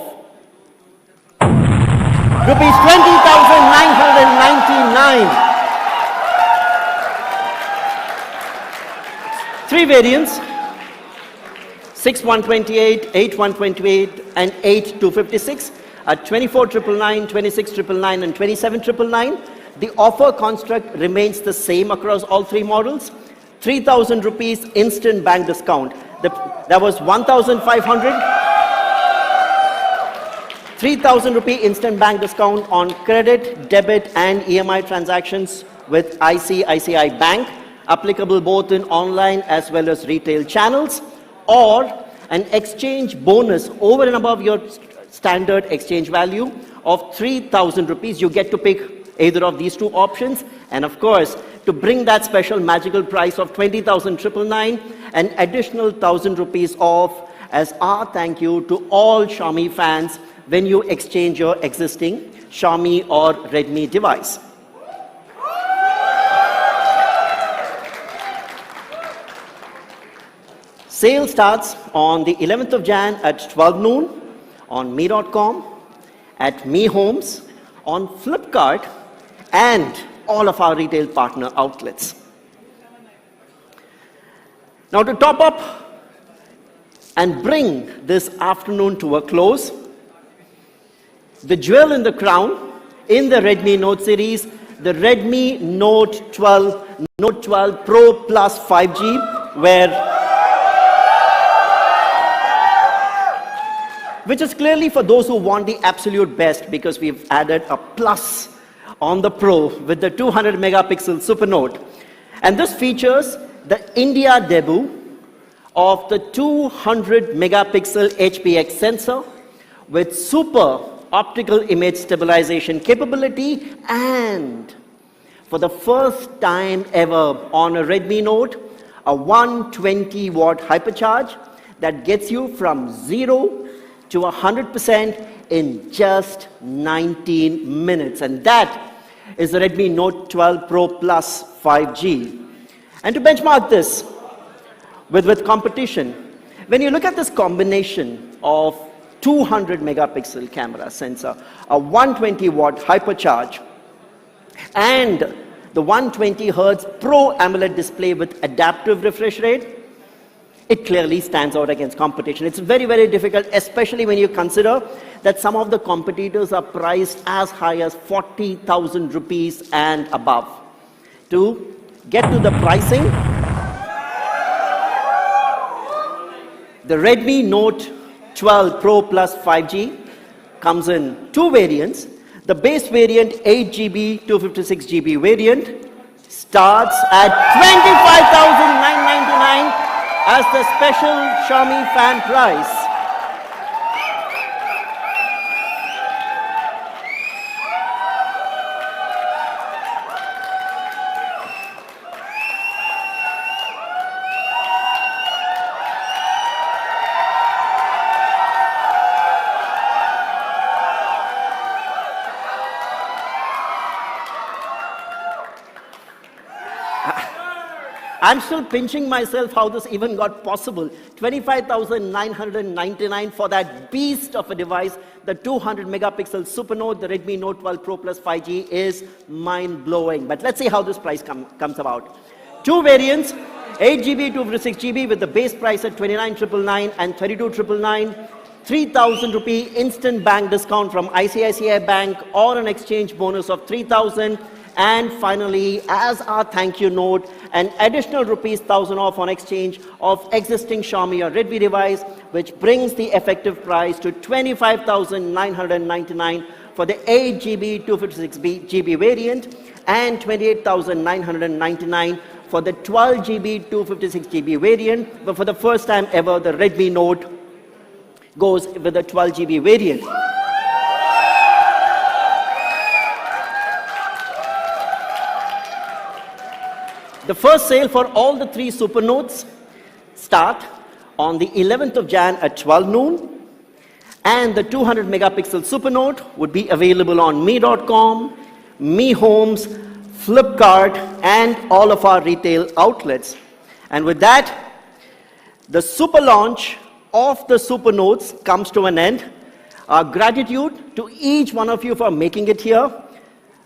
Rupees 20,999. 3 variants, 6 128, 8 128, and 8 256 at 24,999, 26,999, and 27,999. The offer construct remains the same across all 3 models. 3,000 rupees instant bank discount. That was 1,500. 3,000 rupee instant bank discount on credit, debit, and EMI transactions with ICICI Bank, applicable both in online as well as retail channels, or an exchange bonus over and above your standard exchange value of 3,000 rupees. You get to pick either of these 2 options, and of course, to bring that special magical price of 20,999, an additional 1,000 rupees off as our thank you to all Xiaomi fans when you exchange your existing Xiaomi or Redmi device. Sale starts on the 11th of Jan at 12 noon on Mi.com, at Mi Homes, on Flipkart, and all of our retail partner outlets. Now, to top up and bring this afternoon to a close, the jewel in the crown in the Redmi Note series, the Redmi Note 12, Note 12 Pro Plus 5G, which is clearly for those who want the absolute best, because we've added a plus on the Pro with the 200 megapixel SuperNote. And this features the India debut of the 200 megapixel HPX sensor with super optical image stabilization capability, and for the first time ever on a Redmi Note, a 120 watt hypercharge that gets you from 0 to 100% in just 19 minutes. And that is the Redmi Note 12 Pro Plus 5G. And to benchmark this with competition, when you look at this combination of 200 megapixel camera sensor, a 120 watt hypercharge, and the 120 Hz Pro AMOLED display with adaptive refresh rate, it clearly stands out against competition. It's very, very difficult, especially when you consider that some of the competitors are priced as high as 40,000 rupees and above. To get to the pricing, the Redmi Note 12 Pro Plus 5G comes in 2 variants. The base variant, 8GB, 256GB variant, starts at 25,999 as the special Xiaomi fan price. I'm still pinching myself how this even got possible. 25,999 for that beast of a device. The 200 megapixel SuperNote, the Redmi Note 12 Pro Plus 5G is mind-blowing. But let's see how this price comes about. Two variants, 8GB, 256GB with the base price at 29,999 and 32,999. 3,000 rupee instant bank discount from ICICI Bank or an exchange bonus of 3,000. And finally, as our thank you note, an additional rupees 1,000 off on exchange of existing Xiaomi or Redmi device, which brings the effective price to 25,999 for the 8GB, 256GB variant and 28,999 for the 12GB, 256GB variant. But for the first time ever, the Redmi Note goes with the 12GB variant. The first sale for all the three SuperNotes start on the 11th of Jan at 12 noon. And the 200 megapixel SuperNote would be available on Mi.com, Mi Homes, Flipkart, and all of our retail outlets. And with that, the super launch of the SuperNotes comes to an end. Our gratitude to each one of you for making it here.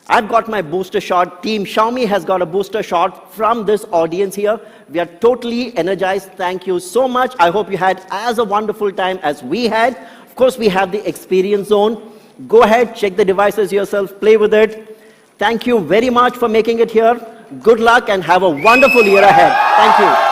I've got my booster shot. Team Xiaomi has got a booster shot from this audience here. We are totally energized. Thank you so much. I hope you had as a wonderful time as we had. Of course, we have the experience zone. Go ahead, check the devices yourself, play with it. Thank you very much for making it here. Good luck and have a wonderful year ahead. Thank you.